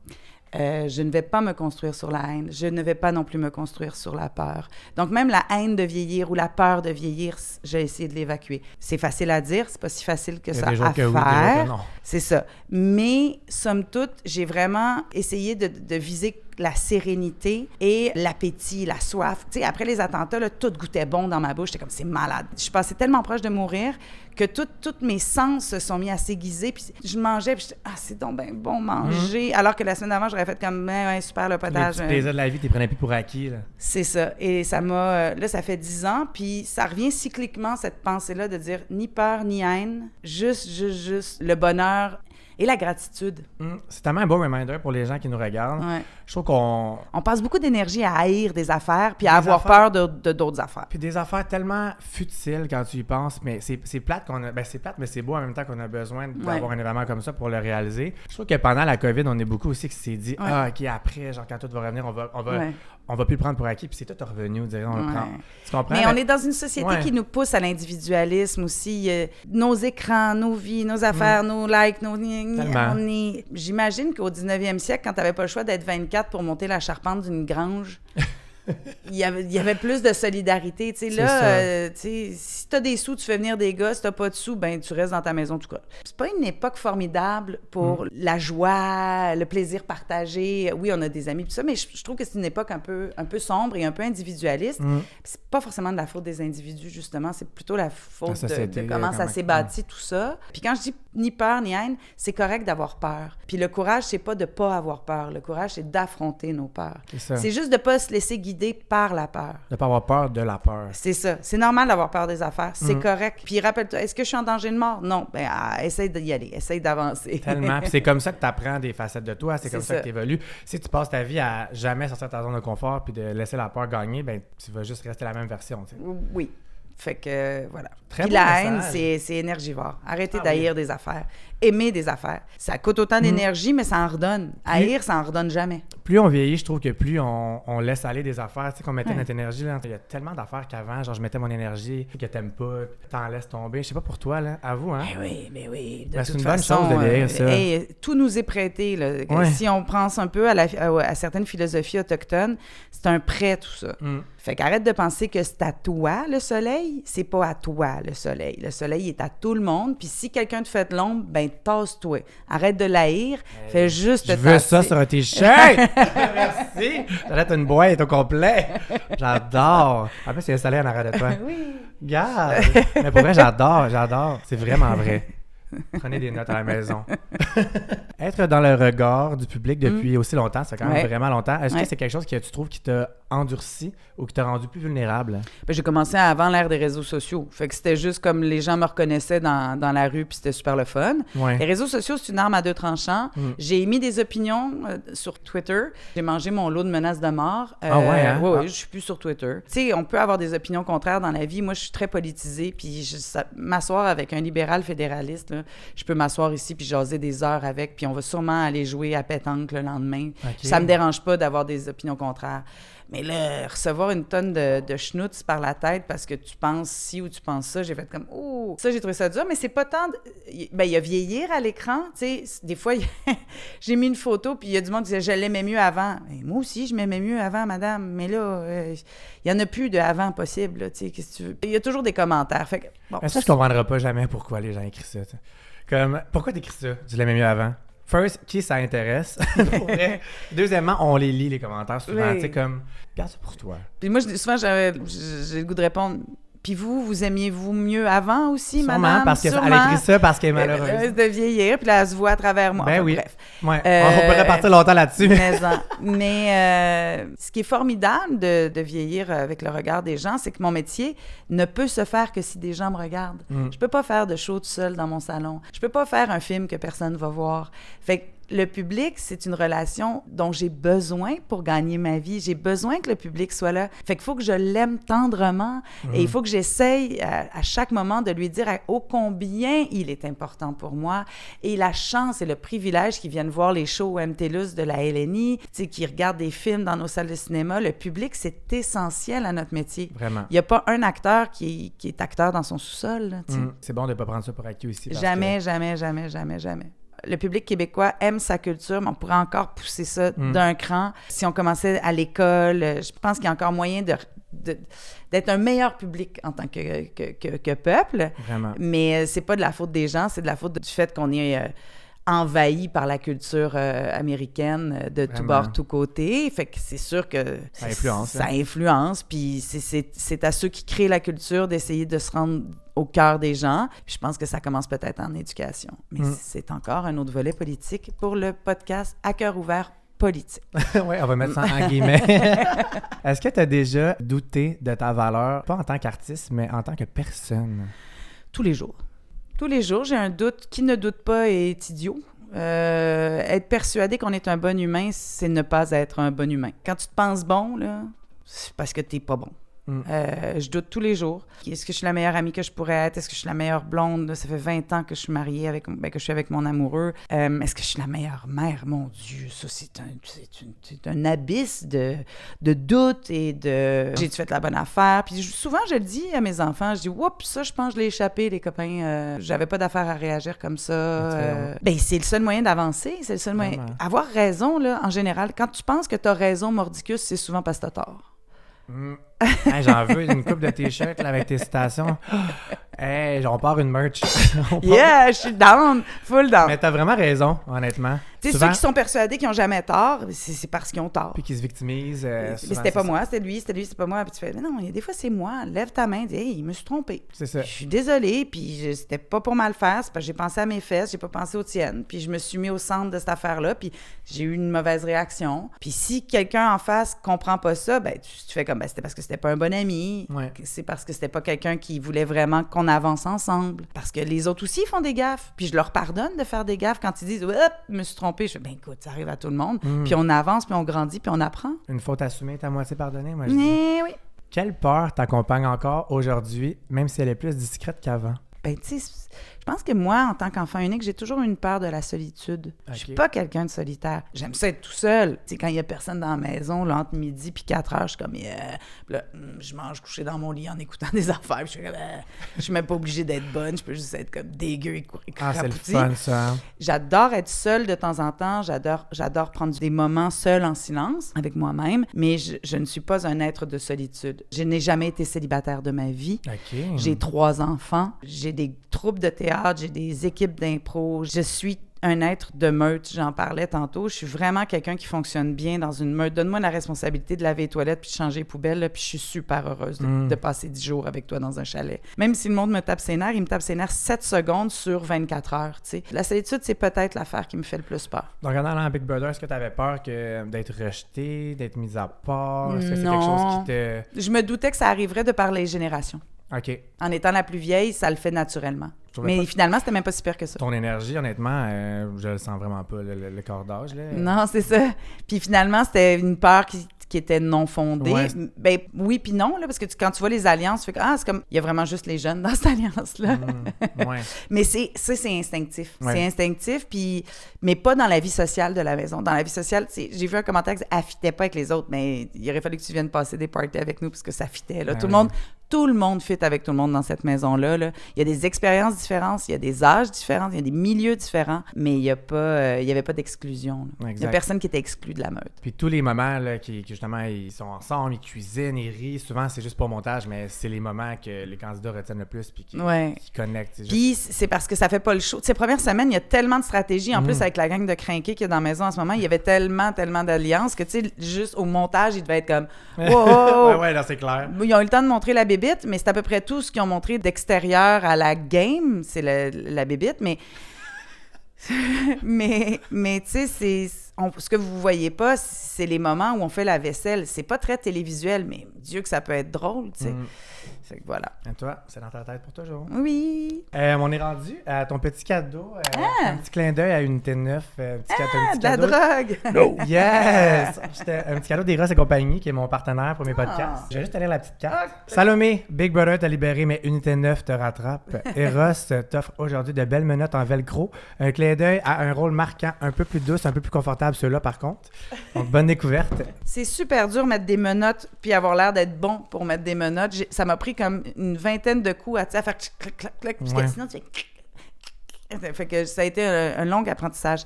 Je ne vais pas me construire sur la haine. Je ne vais pas non plus me construire sur la peur. Donc, même la haine de vieillir ou la peur de vieillir, j'ai essayé de l'évacuer. C'est facile à dire, c'est pas si facile que ça à faire. Oui, non. C'est ça. Mais, somme toute, j'ai vraiment essayé de viser la sérénité et l'appétit, la soif. Tu sais, après les attentats, là, tout goûtait bon dans ma bouche. J'étais comme, c'est malade. Je suis passée tellement proche de mourir que tous mes sens se sont mis à s'aiguiser. Puis je mangeais, puis j'étais, c'est donc bien bon manger. Alors que la semaine d'avant, j'aurais fait comme, ouais, super le potage. Les petits plaisirs de la vie, tu les prenais plus pour acquis, là. C'est ça. Et ça m'a... là, ça fait 10 ans, puis ça revient cycliquement, cette pensée-là, de dire ni peur, ni haine, juste le bonheur et la gratitude. C'est tellement un beau reminder pour les gens qui nous regardent. Ouais. Je trouve qu'on... On passe beaucoup d'énergie à haïr des affaires puis à avoir peur de d'autres affaires. Puis des affaires tellement futiles quand tu y penses, mais c'est plate qu'on a... Ben c'est plate, mais c'est beau en même temps qu'on a besoin d'avoir un événement comme ça pour le réaliser. Je trouve que pendant la COVID, on est beaucoup aussi qui s'est dit « Ah, OK, après, genre quand tout va revenir, on va plus le prendre pour acquis. » Puis c'est tout revenu, on dirait, on le prend. Tu comprends? Mais on est dans une société qui nous pousse à l'individualisme aussi. Nos écrans, nos vies, nos affaires, nos likes, nos... J'imagine qu'au 19e siècle, quand tu n'avais pas le choix d'être 24 pour monter la charpente d'une grange, il y avait plus de solidarité. Tu sais, là, si tu as des sous, tu fais venir des gars. Si tu n'as pas de sous, ben tu restes dans ta maison, tout cas. C'est pas une époque formidable pour la joie, le plaisir partagé. Oui, on a des amis, tout ça, mais je trouve que c'est une époque un peu sombre et un peu individualiste. C'est pas forcément de la faute des individus, justement. C'est plutôt la faute de comment ça s'est bâti, tout ça. Puis quand je dis ni peur, ni haine, c'est correct d'avoir peur. Puis le courage, c'est pas de pas avoir peur. Le courage, c'est d'affronter nos peurs. C'est juste de pas se laisser guider par la peur. De pas avoir peur de la peur. C'est ça. C'est normal d'avoir peur des affaires. C'est correct. Puis rappelle-toi, est-ce que je suis en danger de mort? Non. Ben, essaye d'y aller. Essaye d'avancer. Tellement. Puis c'est comme ça que tu apprends des facettes de toi. C'est comme ça que tu évolues. Si tu passes ta vie à jamais sortir de ta zone de confort puis de laisser la peur gagner, ben tu vas juste rester la même version. Tu sais. Oui. Fait que, voilà. Très Puis bon la haine, message. c'est énergivore. Arrêtez d'haïr des affaires. Aimer des affaires. Ça coûte autant d'énergie, mais ça en redonne. Haïr, ça en redonne jamais. Plus on vieillit, je trouve que plus on laisse aller des affaires. Tu sais, qu'on mettait notre énergie, là. Il y a tellement d'affaires qu'avant, genre, je mettais mon énergie, que t'aimes pas, t'en laisses tomber. Je sais pas pour toi, là. Avoue, hein? Mais oui. C'est une bonne chose de vieillir, ça. Tout nous est prêté, là. Si on pense un peu à certaines philosophies autochtones, c'est un prêt, tout ça. Fait qu'arrête de penser que c'est à toi, le soleil. C'est pas à toi, le soleil. Le soleil est à tout le monde. Puis si quelqu'un te fait de l'ombre, ben tasse-toi. Arrête de l'haïr. Fais juste Je veux ça sur un t-shirt! Merci! J'arrête une boîte au complet. J'adore. En plus, il y a un soleil en arrière de toi. Oui. Regarde! Mais pour vrai, j'adore. C'est vraiment vrai. Prenez des notes à la maison. Être dans le regard du public depuis aussi longtemps, ça fait quand même vraiment longtemps. Est-ce que c'est quelque chose que tu trouves qui t'a endurci ou qui t'a rendu plus vulnérable? Ben, j'ai commencé avant l'ère des réseaux sociaux. Fait que c'était juste comme les gens me reconnaissaient dans la rue, puis c'était super le fun. Ouais. Les réseaux sociaux, c'est une arme à deux tranchants. J'ai émis des opinions sur Twitter. J'ai mangé mon lot de menaces de mort. Oui, je suis plus sur Twitter. Tu sais, on peut avoir des opinions contraires dans la vie. Moi, je suis très politisée, puis m'asseoir avec un libéral fédéraliste, là, je peux m'asseoir ici puis jaser des heures avec, puis on va sûrement aller jouer à pétanque le lendemain. Okay. Ça me dérange pas d'avoir des opinions contraires. Mais là, recevoir une tonne de schnutz par la tête parce que tu penses ci ou tu penses ça, j'ai fait comme « Oh! » Ça, j'ai trouvé ça dur, mais c'est pas tant... Ben, il y a vieillir à l'écran, tu sais. Des fois, j'ai mis une photo, puis il y a du monde qui disait « Je l'aimais mieux avant. » Moi aussi, je m'aimais mieux avant, madame. Mais là, il y en a plus de avant possible, tu sais. Qu'est-ce que tu veux? Il y a toujours des commentaires. Fait que, bon, mais ça, je comprendrai pas jamais pourquoi les gens écrivent ça, t'sais. Comme, pourquoi t'écris ça? Tu l'aimais mieux avant? First, qui ça intéresse? Pour vrai. Deuxièmement, on les lit, les commentaires, souvent. Tu sais, comme, garde ça pour toi. Puis moi, souvent, j'ai le goût de répondre. Puis vous aimiez-vous mieux avant aussi, sûrement, madame? Parce qu'elle écrit ça parce qu'elle est malheureuse. De vieillir, puis là, elle se voit à travers moi. Ben enfin, oui. Bref. Ouais. On pourrait partir longtemps là-dessus. Mais ce qui est formidable de vieillir avec le regard des gens, c'est que mon métier ne peut se faire que si des gens me regardent. Je peux pas faire de show tout seul dans mon salon. Je peux pas faire un film que personne va voir. Fait que le public, c'est une relation dont j'ai besoin pour gagner ma vie. J'ai besoin que le public soit là. Fait qu'il faut que je l'aime tendrement et il faut que j'essaye à chaque moment de lui dire ô combien il est important pour moi. Et la chance et le privilège qu'ils viennent voir les shows au MTLUS de la LNI, qu'ils regardent des films dans nos salles de cinéma. Le public, c'est essentiel à notre métier. Vraiment. Il n'y a pas un acteur qui est acteur dans son sous-sol. Là, c'est bon de ne pas prendre ça pour acquis aussi. Jamais. le public québécois aime sa culture, mais on pourrait encore pousser ça d'un cran. Si on commençait à l'école, je pense qu'il y a encore moyen d'être un meilleur public en tant que peuple. Vraiment. Mais c'est pas de la faute des gens, c'est de la faute du fait qu'on est envahi par la culture américaine de tout bord, tout côté. Fait que c'est sûr que ça influence. Ça influence, puis c'est à ceux qui créent la culture d'essayer de se rendre au cœur des gens. Puis je pense que ça commence peut-être en éducation. Mais c'est encore un autre volet politique pour le podcast À cœur ouvert politique. Oui, on va mettre ça en guillemets. Est-ce que tu as déjà douté de ta valeur, pas en tant qu'artiste, mais en tant que personne? Tous les jours. Tous les jours, j'ai un doute. Qui ne doute pas est idiot. Être persuadé qu'on est un bon humain, c'est ne pas être un bon humain. Quand tu te penses bon, là, c'est parce que t'es pas bon. Je doute tous les jours. Est-ce que je suis la meilleure amie que je pourrais être? Est-ce que je suis la meilleure blonde? Ça fait 20 ans que je suis mariée que je suis avec mon amoureux. Est-ce que je suis la meilleure mère? Mon Dieu, ça, c'est un abysse de doute et de... J'ai-tu fait la bonne affaire? Puis souvent, je le dis à mes enfants, je dis, oups, ça, je pense que je l'ai échappé, les copains. J'avais pas d'affaire à réagir comme ça. C'est le seul moyen d'avancer. C'est le seul moyen. Avoir raison, là, en général, quand tu penses que tu as raison, mordicus, c'est souvent parce que tu as tort. Hey, j'en veux une couple de t-shirts là, avec tes citations. Hey, on part une merch. Yeah, je suis down, full down. Mais t'as vraiment raison, honnêtement. Tu sais, ceux qui sont persuadés qu'ils n'ont jamais tort, c'est parce qu'ils ont tort. Puis qui se victimisent. Mais c'était pas moi, c'était lui, c'est pas moi. Puis tu fais, mais non, il y a des fois, c'est moi. Lève ta main, dis, hey, il me suis trompé. C'est ça. Je suis désolée, puis c'était pas pour mal faire, c'est parce que j'ai pensé à mes fesses, j'ai pas pensé aux tiennes. Puis je me suis mis au centre de cette affaire-là, puis j'ai eu une mauvaise réaction. Puis si quelqu'un en face comprend pas ça, ben tu fais comme, ben c'était parce que c'était pas un bon ami. Ouais. C'est parce que c'était pas quelqu'un qui voulait vraiment qu'on avance ensemble. Parce que les autres aussi font des gaffes. Puis je leur pardonne de faire des gaffes quand ils disent, hop, je me suis trompé. Je fais, ben écoute, ça arrive à tout le monde. Puis on avance, puis on grandit, puis on apprend. Une faute assumée est à moitié pardonnée, moi je dis. Mais oui. Quelle peur t'accompagne encore aujourd'hui, même si elle est plus discrète qu'avant? Ben, tu sais, je pense que moi, en tant qu'enfant unique, j'ai toujours eu une peur de la solitude. Je suis pas quelqu'un de solitaire. J'aime ça être tout seul. Tu sais, quand il y a personne dans la maison, là, entre midi puis 4 heures, je suis comme, puis là, je mange couché dans mon lit en écoutant des affaires. Puis je suis comme, je suis même pas obligée d'être bonne. Je peux juste être comme dégueu et c'est le fun, ça. J'adore être seule de temps en temps. J'adore prendre des moments seuls en silence avec moi-même. Mais je ne suis pas un être de solitude. Je n'ai jamais été célibataire de ma vie. Okay. J'ai 3 enfants. J'ai des troupes de théâtre, j'ai des équipes d'impro. Je suis un être de meute, j'en parlais tantôt. Je suis vraiment quelqu'un qui fonctionne bien dans une meute. Donne-moi la responsabilité de laver les toilettes puis de changer les poubelles, là, puis je suis super heureuse de passer 10 jours avec toi dans un chalet. Même si le monde me tape ses nerfs, il me tape ses nerfs 7 secondes sur 24 heures, tu sais. La solitude, c'est peut-être l'affaire qui me fait le plus peur. Donc, en allant à Big Brother, est-ce que tu avais peur d'être rejeté, d'être mise à part? Est-ce que c'est quelque chose qui te... Je me doutais que ça arriverait de par les générations. OK. En étant la plus vieille, ça le fait naturellement. Mais finalement, c'était même pas si pire que ça. Ton énergie, honnêtement, je le sens vraiment pas, le corps d'âge. Là. Non, c'est ça. Puis finalement, c'était une peur qui était non fondée. Ouais. Ben oui puis non, là, parce que quand tu vois les alliances, tu fais que, c'est comme, il y a vraiment juste les jeunes dans cette alliance-là. Ouais. Mais c'est instinctif. Ouais. C'est instinctif, mais pas dans la vie sociale de la maison. Dans la vie sociale, j'ai vu un commentaire qui disait, elle fitait pas avec les autres, mais il aurait fallu que tu viennes passer des parties avec nous parce que ça fitait. Là. Tout le monde fit avec tout le monde dans cette maison-là. Là. Il y a des expériences différentes, il y a des âges différents, il y a des milieux différents, mais il y avait pas d'exclusion. Il y a personne qui était exclu de la meute. Puis tous les moments là, qui justement, ils sont ensemble, ils cuisinent, ils rient, souvent c'est juste pour montage, mais c'est les moments que les candidats retiennent le plus puis qui connectent. Puis c'est parce que ça fait pas le show. Tu sais, première semaine, il y a tellement de stratégies. En plus, avec la gang de crinqués qu'il y a dans la maison en ce moment, il y avait tellement d'alliances que, tu sais, juste au montage, il devait être comme « Wow! » Ouais, là, c'est clair. Ils ont eu le temps de montrer la bébite, mais c'est à peu près tout ce qu'ils ont montré d'extérieur à la game, c'est la bébite, mais tu sais, ce que vous voyez pas, c'est les moments où on fait la vaisselle. C'est pas très télévisuel, mais Dieu que ça peut être drôle, tu sais. Fait que voilà. Et toi, c'est dans ta tête pour toujours. Oui. On est rendu à ton petit cadeau. Un petit clin d'œil à Unité 9. Un petit de la drogue! No. Yes! C'était un petit cadeau d'Eros et compagnie, qui est mon partenaire pour mes podcasts. Je vais juste te lire la petite carte. Salomé, Big Brother t'a libéré, mais Unité 9 te rattrape. Eros t'offre aujourd'hui de belles menottes en velcro. Un clin d'œil à un rôle marquant, un peu plus douce, un peu plus confortable, ceux-là, par contre. Donc, bonne découverte. C'est super dur mettre des menottes puis avoir l'air d'être bon pour mettre des menottes. Ça m'a pris comme une vingtaine de coups à faire clac, clac, clac, parce que sinon tu fais Fait que ça a été un long apprentissage.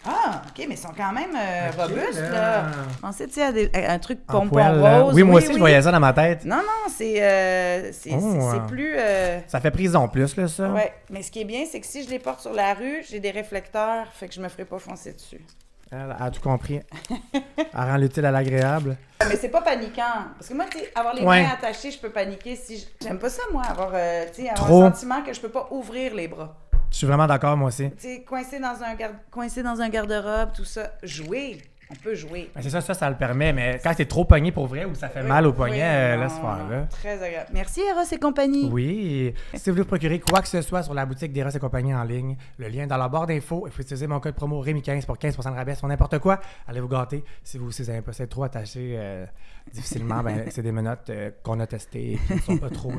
Ah, OK, mais ils sont quand même robustes, là. Je pensais, tu sais, à un truc pompon rose. Oui, moi aussi, je voyais ça dans ma tête. Non, c'est plus... Ça fait prison plus, là, ça. Oui, mais ce qui est bien, c'est que si je les porte sur la rue, j'ai des réflecteurs, fait que je me ferai pas foncer dessus. Elle a tout compris. Elle rend l'utile à l'agréable. Mais c'est pas paniquant. Parce que moi, tu sais, avoir les mains attachées, je peux paniquer si... J'aime pas ça, moi, avoir un sentiment que je peux pas ouvrir les bras. Je suis vraiment d'accord, moi aussi. Tu sais, coincé dans un garde-robe, tout ça. Jouer. On peut jouer. Ben, c'est ça le permet. Mais quand t'es trop pogné pour vrai ou ça fait mal au poignet, laisse faire, là. Très agréable. Merci, Eros et compagnie. Oui. Si vous voulez vous procurer quoi que ce soit sur la boutique d'Eros et compagnie en ligne, le lien est dans la barre d'infos. Il faut utiliser mon code promo Rémi15 pour 15% de rabais sur n'importe quoi. Allez vous gâter. Si vous n'avez pas c'est trop attaché difficilement, ben, c'est des menottes qu'on a testées et qui ne sont pas trop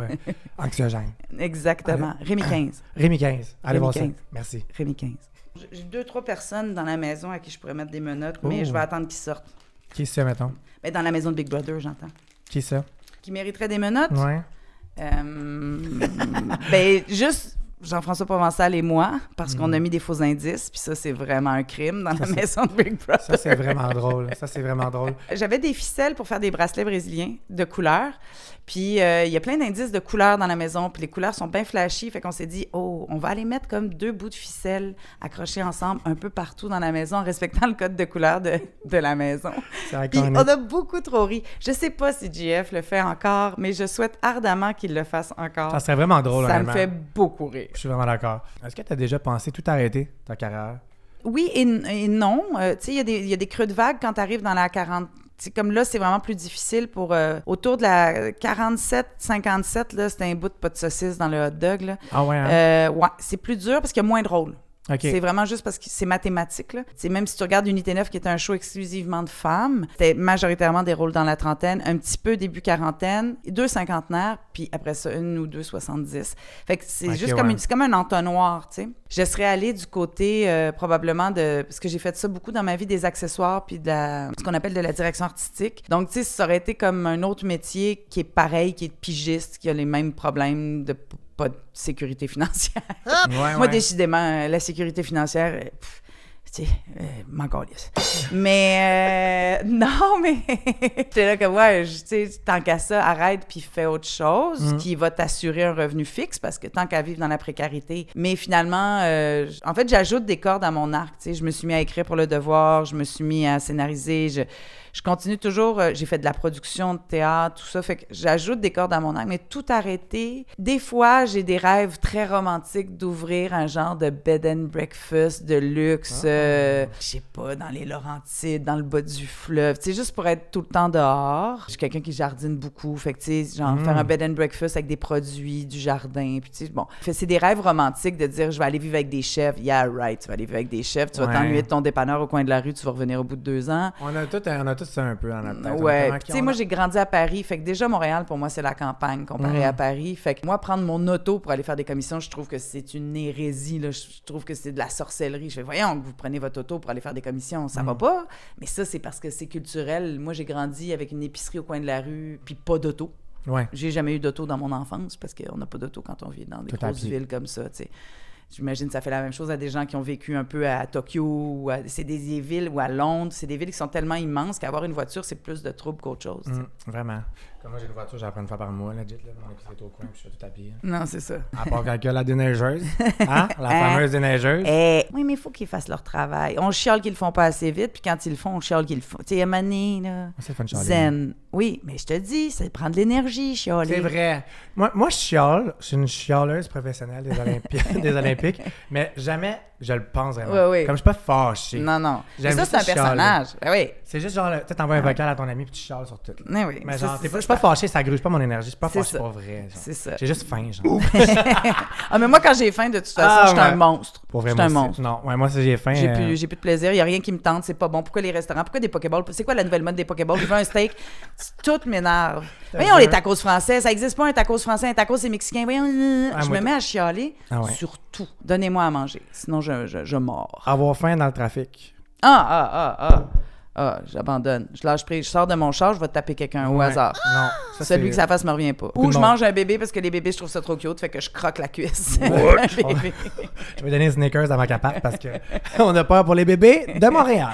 anxiogènes. Exactement. Rémi15. Rémi15. Allez voir ça. 15. Merci. Rémi15. J'ai 2-3 personnes dans la maison à qui je pourrais mettre des menottes, mais je vais attendre qu'ils sortent. Qui est ça, mettons? Ben, dans la maison de Big Brother, j'entends. Qui est ça? Qui mériterait des menottes? Ouais. Ben, juste Jean-François Provençal et moi, parce qu'on a mis des faux indices, puis ça, c'est vraiment un crime dans la maison de Big Brother. Ça, c'est vraiment drôle. J'avais des ficelles pour faire des bracelets brésiliens de couleurs, puis il y a plein d'indices de couleurs dans la maison, puis les couleurs sont bien flashy, fait qu'on s'est dit, oh, on va aller mettre comme 2 bouts de ficelle accrochés ensemble un peu partout dans la maison en respectant le code de couleur de la maison. Puis on a beaucoup trop ri. Je sais pas si JF le fait encore, mais je souhaite ardemment qu'il le fasse encore. Ça serait vraiment drôle, ça me fait beaucoup rire. Je suis vraiment d'accord. Est-ce que tu as déjà pensé tout arrêter, ta carrière? Oui et non. Tu sais, il y a des creux de vague quand tu arrives dans la 40. T'sais, comme là, c'est vraiment plus difficile pour... autour de la 47-57, là, c'était un bout de pas de saucisse dans le hot dog. Là. Ah ouais, hein? Ouais, c'est plus dur parce qu'il y a moins de rôles. Okay. C'est vraiment juste parce que c'est mathématique. Là. Même si tu regardes Unité 9, qui est un show exclusivement de femmes, c'était majoritairement des rôles dans la trentaine, un petit peu début quarantaine, 2 cinquantenaires, puis après ça, 1 ou 2 70. Fait que c'est juste comme, c'est comme un entonnoir, tu sais. Je serais allée du côté probablement de... Parce que j'ai fait ça beaucoup dans ma vie, des accessoires, puis de ce qu'on appelle de la direction artistique. Donc, tu sais, ça aurait été comme un autre métier qui est pareil, qui est pigiste, qui a les mêmes problèmes de... pas de sécurité financière. Moi, décidément, la sécurité financière, tu sais, m'en calisse. Mais, non, mais, j'étais là que, tu sais, tant qu'à ça, arrête puis fais autre chose qui va t'assurer un revenu fixe parce que tant qu'à vivre dans la précarité. Mais finalement, en fait, j'ajoute des cordes à mon arc, tu sais. Je me suis mis à écrire pour Le Devoir, je me suis mis à scénariser, je continue toujours, j'ai fait de la production de théâtre, tout ça, fait que j'ajoute des cordes à mon arc, mais tout arrêté. Des fois, j'ai des rêves très romantiques d'ouvrir un genre de bed and breakfast de luxe, je sais pas, dans les Laurentides, dans le bas du fleuve, tu sais, juste pour être tout le temps dehors. Je suis quelqu'un qui jardine beaucoup, fait que, tu sais, genre faire un bed and breakfast avec des produits du jardin, puis tu sais, bon. Fait, c'est des rêves romantiques de dire, je vais aller vivre avec des chefs. Yeah, right, tu vas aller vivre avec des chefs, tu vas t'ennuyer de ton dépanneur au coin de la rue, tu vas revenir au bout de 2 ans. On a tout ça un peu dans notre tête. Ouais. Tu sais, moi, j'ai grandi à Paris. Fait que déjà, Montréal, pour moi, c'est la campagne comparé à Paris. Fait que moi, prendre mon auto pour aller faire des commissions, je trouve que c'est une hérésie. Là. Je trouve que c'est de la sorcellerie. Je fais, voyons, vous prenez votre auto pour aller faire des commissions. Ça va pas. Mais ça, c'est parce que c'est culturel. Moi, j'ai grandi avec une épicerie au coin de la rue, puis pas d'auto. Ouais. J'ai jamais eu d'auto dans mon enfance parce qu'on n'a pas d'auto quand on vit dans des grosses villes comme ça, tu sais. J'imagine que ça fait la même chose à des gens qui ont vécu un peu à Tokyo, c'est des villes, ou à Londres. C'est des villes qui sont tellement immenses qu'avoir une voiture, c'est plus de trouble qu'autre chose. Vraiment. Comme moi, j'ai une voiture, j'en prends une fois par mois, legit, là. Mon épicerie est au coin, puis je suis tout habillé. Non, c'est ça. À part quand il y a la déneigeuse. Hein? La fameuse déneigeuse. Oui, mais il faut qu'ils fassent leur travail. On chiale qu'ils le font pas assez vite, puis quand ils le font, on chiale qu'ils le font. Tu sais, à Mané, là. C'est fun de chialer. Zen. Oui, mais je te dis, ça prend de l'énergie, chialer. C'est vrai. Moi, je chiale. Je suis une chialeuse professionnelle des Olympiques, mais jamais je le pense vraiment. Oui. Comme je suis pas fâché. Non. Mais ça, c'est un personnage. Oui. C'est juste genre, tu t'envoies un vocal à ton ami puis tu chiales sur tout. Oui. Mais genre, je suis pas fâché, ça gruge pas mon énergie. Je suis pas fâché pour vrai. C'est ça. J'ai juste faim, genre. Mais moi, quand j'ai faim, de toute façon, je suis un monstre. Pour vrai, je suis un monstre. Non, moi, si j'ai faim. J'ai plus de plaisir. Il n'y a rien qui me tente. C'est pas bon. Pourquoi les restaurants? Pourquoi des Pokéballs? C'est quoi la nouvelle mode des Pokéballs? Je veux un steak. Tout m'énerve. Voyons, les tacos français. Ça n'existe pas un tacos français. Un tacos, c'est mexicain. Voyons, je me mets à chialer sur tout. Donnez-moi à manger. Sinon, je mords. Avoir faim dans le trafic. Ah, j'abandonne. Je lâche prise. Je sors de mon char, je vais taper quelqu'un au hasard. Non. Ça, Celui c'est- que sa face me revient pas. Beaucoup Ou de je monde. mange un bébé parce que les bébés, je trouve ça trop cute, fait que je croque la cuisse. What? Un bébé. Je vais donner Snickers à ma caparte parce que on a peur pour les bébés de Montréal.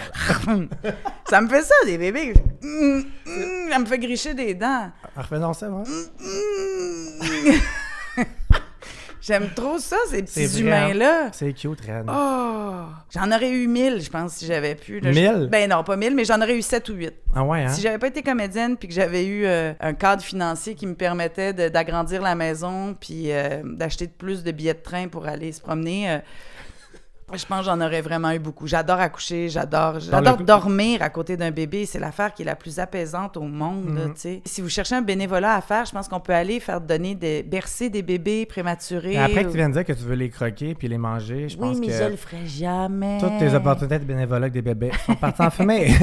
Ça me fait ça, des bébés. Ça me fait gricher des dents. Refaisons ça, ouais. J'aime trop ça, ces C'est petits vrai, hein? humains-là. C'est cute, Ren. Oh! J'en aurais eu 1000, je pense, si j'avais pu. Là. 1000? Ben non, pas 1000, mais j'en aurais eu 7 ou 8. Ah ouais, hein? Si j'avais pas été comédienne puis que j'avais eu un cadre financier qui me permettait d'agrandir la maison puis d'acheter plus de billets de train pour aller se promener, je pense que j'en aurais vraiment eu beaucoup. J'adore accoucher, j'adore le- dormir à côté d'un bébé. C'est l'affaire qui est la plus apaisante au monde, là, tu sais. Si vous cherchez un bénévolat à faire, je pense qu'on peut aller bercer des bébés prématurés. Mais après que tu viens de dire que tu veux les croquer puis les manger, je Oui, pense mais que je le ferai jamais. toutes tes opportunités de bénévolat avec des bébés sont parties en fumée.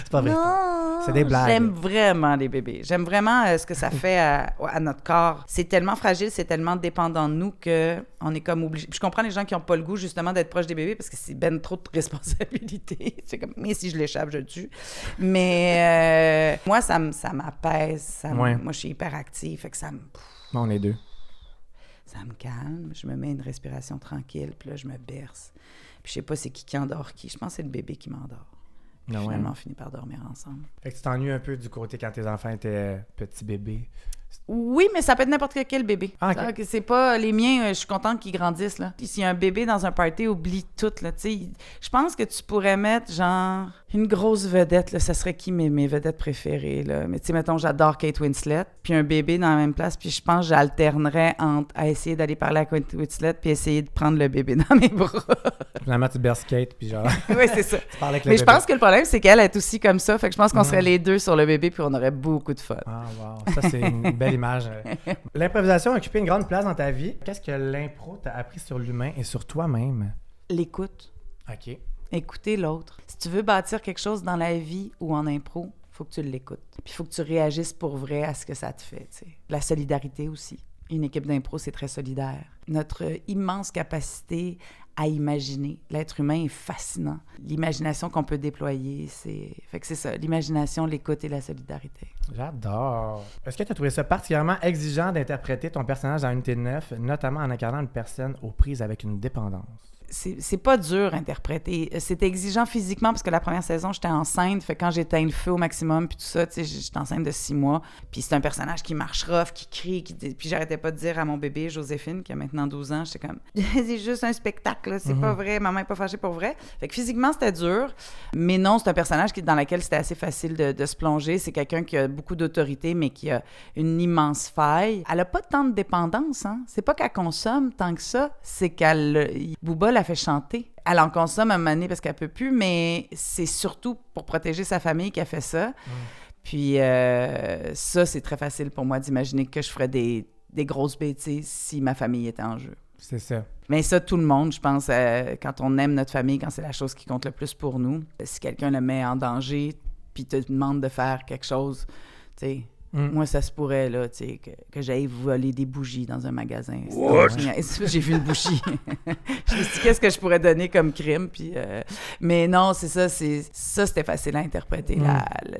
C'est pas vrai. Non, C'est des blagues. J'aime vraiment les bébés. J'aime vraiment ce que ça fait à notre corps. C'est tellement fragile, c'est tellement dépendant de nous qu'on est comme obligé. Puis je comprends les gens qui n'ont pas le goût justement d'être proches des bébés parce que c'est ben trop de responsabilité. C'est comme, mais si je l'échappe, je le tue. Mais moi, ça m'apaise. Ouais. Moi, je suis hyper active, fait que ça On est deux. me calme. Je me mets une respiration tranquille, puis là, je me berce. Puis je sais pas c'est qui endort qui. Je pense que c'est le bébé qui m'endort. Puis Ah ouais, finalement, hein? on finit par dormir ensemble. Fait que tu t'ennuies un peu du côté quand tes enfants étaient petits bébés. Oui, mais ça peut être n'importe quel bébé. Ah, ok. C'est-à-dire que c'est pas les miens, je suis contente qu'ils grandissent, là. S'il y a un bébé dans un party, oublie tout, là, tu sais. Je pense que tu pourrais mettre, genre, une grosse vedette, là. Ça serait qui mes vedettes préférées, là? Mais tu sais, mettons, j'adore Kate Winslet, puis un bébé dans la même place, puis je pense que j'alternerais à essayer d'aller parler à Kate Winslet puis essayer de prendre le bébé dans mes bras. Finalement, tu berces Kate puis genre, Oui, c'est ça. tu parles avec le Mais je bébé. pense que le problème, c'est qu'elle est aussi comme ça, fait que je pense qu'on serait les deux sur le bébé, puis on aurait beaucoup de fun. Ah, wow. Ça, c'est une belle image. L'improvisation a occupé une grande place dans ta vie. Qu'est-ce que l'impro t'a appris sur l'humain et sur toi-même? L'écoute. OK. Écouter l'autre. Si tu veux bâtir quelque chose dans la vie ou en impro, faut que tu l'écoutes. Puis il faut que tu réagisses pour vrai à ce que ça te fait, tu sais. La solidarité aussi. Une équipe d'impro, c'est très solidaire. Notre immense capacité à imaginer. L'être humain est fascinant. L'imagination qu'on peut déployer, Fait que c'est ça, l'imagination, l'écoute et la solidarité. J'adore. Est-ce que tu as trouvé ça particulièrement exigeant d'interpréter ton personnage dans Unité 9, notamment en incarnant une personne aux prises avec une dépendance? C'est pas dur à interpréter. C'était exigeant physiquement parce que la première saison, j'étais enceinte. Fait que quand j'éteins le feu au maximum, puis tout ça, tu sais, j'étais enceinte de 6 mois. Puis c'est un personnage qui marche rough, qui crie, puis j'arrêtais pas de dire à mon bébé, Joséphine, qui a maintenant 12 ans, j'étais comme, c'est juste un spectacle, là, c'est pas vrai, maman est pas fâchée pour vrai. Fait que physiquement, c'était dur. Mais non, c'est un personnage dans lequel c'était assez facile de se plonger. C'est quelqu'un qui a beaucoup d'autorité, mais qui a une immense faille. Elle a pas tant de dépendance, hein. C'est pas qu'elle consomme tant que ça, c'est Booba l'a fait chanter. Elle en consomme à un moment donné parce qu'elle peut plus, mais c'est surtout pour protéger sa famille qu'elle fait ça. Puis ça, c'est très facile pour moi d'imaginer que je ferais des grosses bêtises si ma famille était en jeu. C'est ça. Mais ça, tout le monde, je pense, quand on aime notre famille, quand c'est la chose qui compte le plus pour nous, si quelqu'un le met en danger puis te demande de faire quelque chose, tu sais, moi, ça se pourrait, là, tu sais, que j'aille voler des bougies dans un magasin. J'ai vu une bougie. Je me suis dit, qu'est-ce que je pourrais donner comme crime? Puis, mais non, c'est ça, c'était facile à interpréter,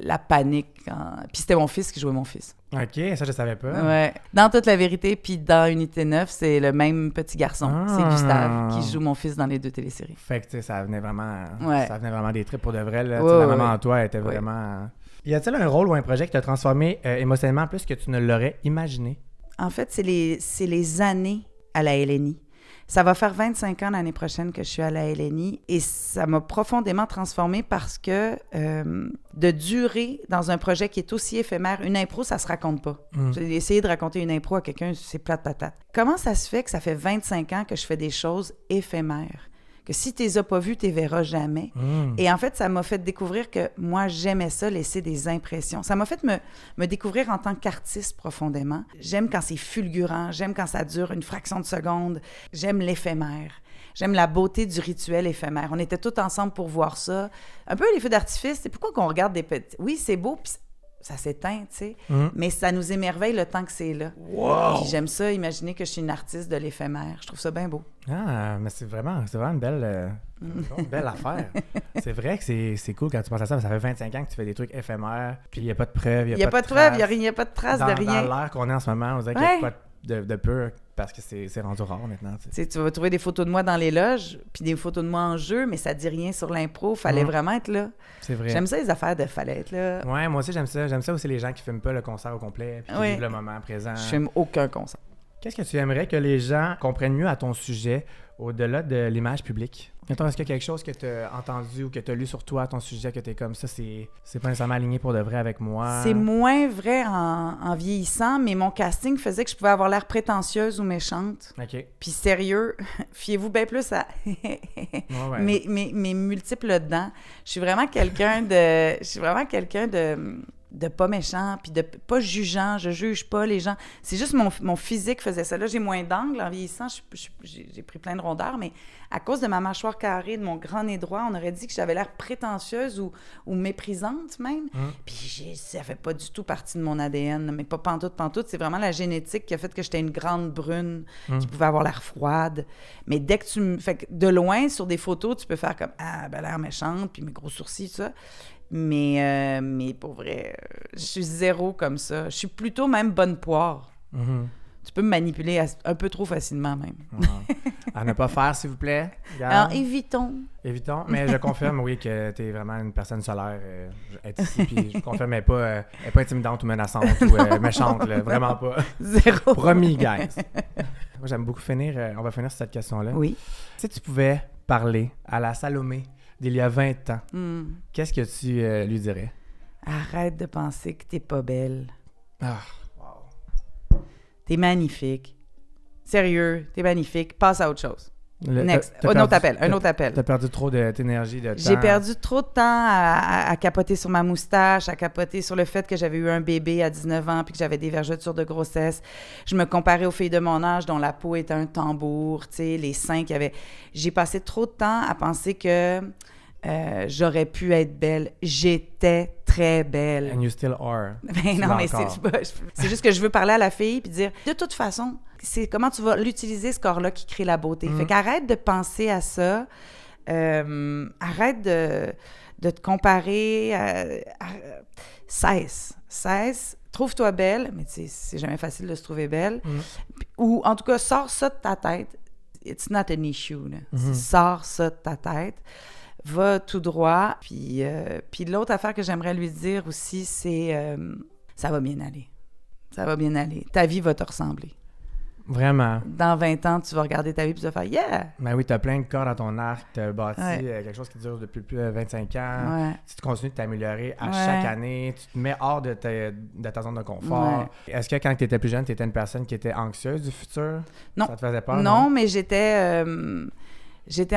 la panique. Puis c'était mon fils qui jouait mon fils. OK, ça, je savais pas. Ouais. Dans Toute la vérité, puis dans Unité 9, c'est le même petit garçon. C'est Gustave qui joue mon fils dans les 2 téléséries. Fait que, tu sais, ça venait vraiment des trips pour de vrai. Là. Ouais, La maman en toi était vraiment... Y a-t-il un rôle ou un projet qui t'a transformé émotionnellement plus que tu ne l'aurais imaginé? En fait, c'est les années à la LNI. Ça va faire 25 ans l'année prochaine que je suis à la LNI et ça m'a profondément transformée parce que de durer dans un projet qui est aussi éphémère, une impro, ça se raconte pas. Essayer de raconter une impro à quelqu'un, c'est plate patate. Comment ça se fait que ça fait 25 ans que je fais des choses éphémères? Que si tu les as pas vues, tu les verras jamais. Et en fait, ça m'a fait découvrir que moi, j'aimais ça, laisser des impressions. Ça m'a fait me découvrir en tant qu'artiste profondément. J'aime quand c'est fulgurant, j'aime quand ça dure une fraction de seconde, j'aime l'éphémère. J'aime la beauté du rituel éphémère. On était tous ensemble pour voir ça. Un peu les feux d'artifice, c'est pourquoi qu'on regarde des petits... Oui, c'est beau, puis ça s'éteint, tu sais. Mhm. Mais ça nous émerveille le temps que c'est là. Wow! Puis j'aime ça, imaginer que je suis une artiste de l'éphémère. Je trouve ça bien beau. Ah, mais c'est vraiment une belle affaire. C'est vrai que c'est cool quand tu penses à ça. Ça fait 25 ans que tu fais des trucs éphémères, puis il n'y a pas de preuves, Il n'y a pas de preuve, il n'y a pas de traces de Dans rien. l'air qu'on est en ce moment, on dirait qu'il n'y a pas de peur parce que c'est rendu rare maintenant. Tu sais. Tu vas trouver des photos de moi dans les loges, puis des photos de moi en jeu, mais ça dit rien sur l'impro. Fallait vraiment être là. C'est vrai. J'aime ça, les affaires de fallait être là. Ouais, moi aussi, j'aime ça. J'aime ça aussi les gens qui filment pas le concert au complet, puis qui vivent le moment présent. Je filme aucun concert. Qu'est-ce que tu aimerais que les gens comprennent mieux à ton sujet au-delà de l'image publique? Mettons, est-ce qu'il y a quelque chose que tu as entendu ou que tu as lu sur toi à ton sujet que tu es comme ça, c'est pas nécessairement aligné pour de vrai avec moi? C'est moins vrai en vieillissant, mais mon casting faisait que je pouvais avoir l'air prétentieuse ou méchante. OK. Puis sérieux, fiez-vous bien plus à Ouais. mes multiples dents. Je suis vraiment quelqu'un de pas méchant, puis de pas jugeant. Je juge pas les gens. C'est juste mon physique faisait ça. Là, j'ai moins d'angles en vieillissant. J'ai pris plein de rondeurs, mais à cause de ma mâchoire carrée, de mon grand nez droit, on aurait dit que j'avais l'air prétentieuse ou méprisante même. Puis ça fait pas du tout partie de mon ADN, mais pas pantoute. C'est vraiment la génétique qui a fait que j'étais une grande brune qui pouvait avoir l'air froide. Mais dès que tu me... Fait que de loin, sur des photos, tu peux faire comme « Ah, ben l'air méchante », puis mes gros sourcils, tout ça. Mais pour vrai, je suis zéro comme ça. Je suis plutôt même bonne poire. Mhm. Tu peux me manipuler un peu trop facilement même. À ne pas faire, s'il vous plaît. Alors, évitons. Évitons. Mais je confirme, oui, que tu es vraiment une personne solaire. Être ici, puis je confirme, elle n'est pas intimidante ou menaçante ou méchante, là, vraiment pas. Zéro. Promis, guys. Moi, j'aime beaucoup finir. On va finir sur cette question-là. Oui. Si tu pouvais parler à la Salomé d'il y a 20 ans, qu'est-ce que tu lui dirais? Arrête de penser que t'es pas belle. Ah. T'es magnifique. Sérieux, t'es magnifique. Passe à autre chose. Next. T'as Un autre perdu- appel. T'as perdu trop d'énergie, de temps. J'ai perdu trop de temps à capoter sur ma moustache, à capoter sur le fait que j'avais eu un bébé à 19 ans puis que j'avais des vergetures de grossesse. Je me comparais aux filles de mon âge dont la peau était un tambour, tu sais, les seins qui avaient... J'ai passé trop de temps à penser que j'aurais pu être belle. J'étais très belle. And you still are. Ben non, mais c'est juste que je veux parler à la fille puis dire, de toute façon, c'est comment tu vas l'utiliser, ce corps-là, qui crée la beauté. Fait qu'arrête de penser à ça. Arrête de te comparer. Cesse. Trouve-toi belle. Mais tu sais, c'est jamais facile de se trouver belle. Ou, en tout cas, sors ça de ta tête. It's not an issue. Là. Sors ça de ta tête. Va tout droit. Puis l'autre affaire que j'aimerais lui dire aussi, c'est ça va bien aller. Ça va bien aller. Ta vie va te ressembler. Vraiment. Dans 20 ans, tu vas regarder ta vie et tu vas faire « Yeah! » Ben oui, tu as plein de cordes à ton arc, tu as bâti quelque chose qui dure depuis plus de 25 ans. Ouais. Tu continues de t'améliorer à chaque année. Tu te mets hors de ta zone de confort. Ouais. Est-ce que quand tu étais plus jeune, tu étais une personne qui était anxieuse du futur? Non. Ça te faisait peur? Non, mais j'étais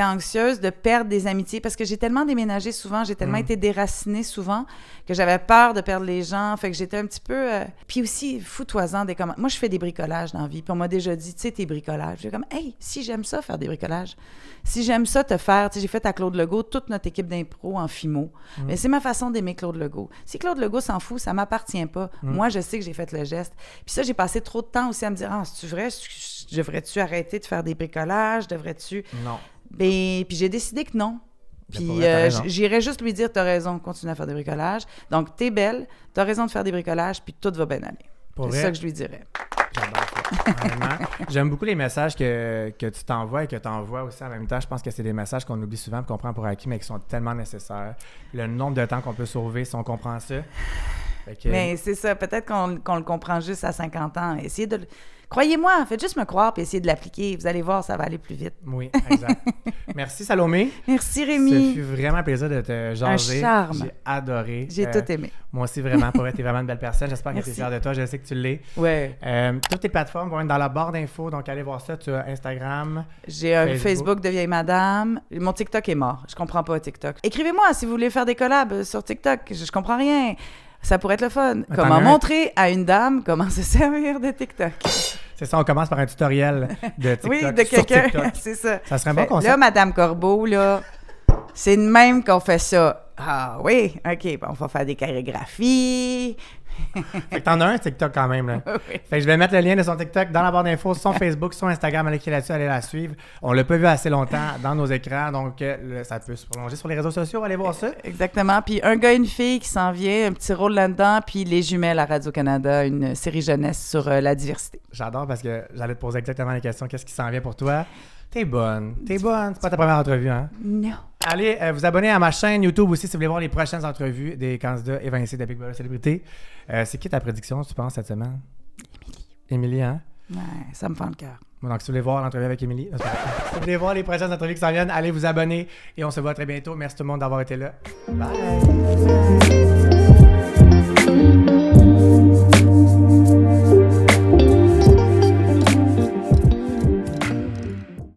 anxieuse de perdre des amitiés parce que j'ai tellement déménagé souvent, j'ai tellement été déracinée souvent que j'avais peur de perdre les gens. Fait que j'étais un petit peu... Puis aussi, fous-toi-en des commentaires. Moi, je fais des bricolages dans la vie. Puis on m'a déjà dit, tu sais, tes bricolages. J'ai comme, hey, si j'aime ça, faire des bricolages. Si j'aime ça, te faire... Tu sais, j'ai fait à Claude Legault toute notre équipe d'impro en FIMO. Mais c'est ma façon d'aimer Claude Legault. Si Claude Legault s'en fout, ça m'appartient pas. Moi, je sais que j'ai fait le geste. Puis ça, j'ai passé trop de temps aussi à me dire, c'est-tu vrai? Devrais-tu arrêter de faire des bricolages? Devrais-tu... Non. Ben, puis j'ai décidé que non. Puis j'irais juste lui dire, t'as raison, continue à faire des bricolages. Donc, t'es belle, t'as raison de faire des bricolages, puis tout va bien aller. C'est ça que je lui dirais. J'adore ça. Vraiment. J'aime beaucoup les messages que tu t'envoies et que tu envoies aussi en même temps. Je pense que c'est des messages qu'on oublie souvent et qu'on prend pour acquis, mais qui sont tellement nécessaires. Le nombre de temps qu'on peut sauver si on comprend ça. Mais c'est ça. Peut-être qu'on le comprend juste à 50 ans. Essayez de... Croyez-moi, faites juste me croire puis essayez de l'appliquer. Vous allez voir, ça va aller plus vite. Oui, exact. Merci Salomé. Merci Rémi. Ça fut vraiment un plaisir de te jaser. Un charme. J'ai adoré. J'ai tout aimé. Moi aussi, vraiment. Pour être, t'es vraiment une belle personne. J'espère que tu es fière de toi. Je sais que tu l'es. Ouais. Toutes tes plateformes vont être dans la barre d'infos. Donc, allez voir ça. Tu as Instagram. J'ai un Facebook de vieille madame. Mon TikTok est mort. Je comprends pas TikTok. Écrivez-moi si vous voulez faire des collabs sur TikTok. Je comprends rien. Ça pourrait être le fun. Comment montrer à une dame comment se servir de TikTok. C'est ça, on commence par un tutoriel de TikTok. Oui, de quelqu'un. C'est ça. Ça serait un bon concept. Là, Madame Corbeau, là, c'est de même qu'on fait ça. Ah oui, OK, bon, on va faire des chorégraphies. Fait que t'en as un TikTok quand même, là. Oui. Fait que je vais mettre le lien de son TikTok dans la barre d'infos, son Facebook, son Instagram, allez cliquer là-dessus, allez la suivre. On l'a pas vu assez longtemps dans nos écrans, donc ça peut se prolonger sur les réseaux sociaux, allez voir ça. Exactement. Puis un gars et une fille qui s'en vient, un petit rôle là-dedans, puis Les Jumelles à Radio-Canada, une série jeunesse sur la diversité. J'adore parce que j'allais te poser exactement la question, qu'est-ce qui s'en vient pour toi? T'es bonne, c'est pas ta première entrevue, hein? Non. Allez vous abonner à ma chaîne YouTube aussi si vous voulez voir les prochaines entrevues des candidats évincés de Big Brother Célébrité. C'est qui ta prédiction, tu penses, cette semaine? Émilie, hein? Ouais, ça me fend le cœur. Bon, donc, si vous voulez voir l'entrevue avec Émilie, si vous voulez voir les prochaines entrevues qui s'en viennent, allez vous abonner et on se voit très bientôt. Merci tout le monde d'avoir été là. Bye!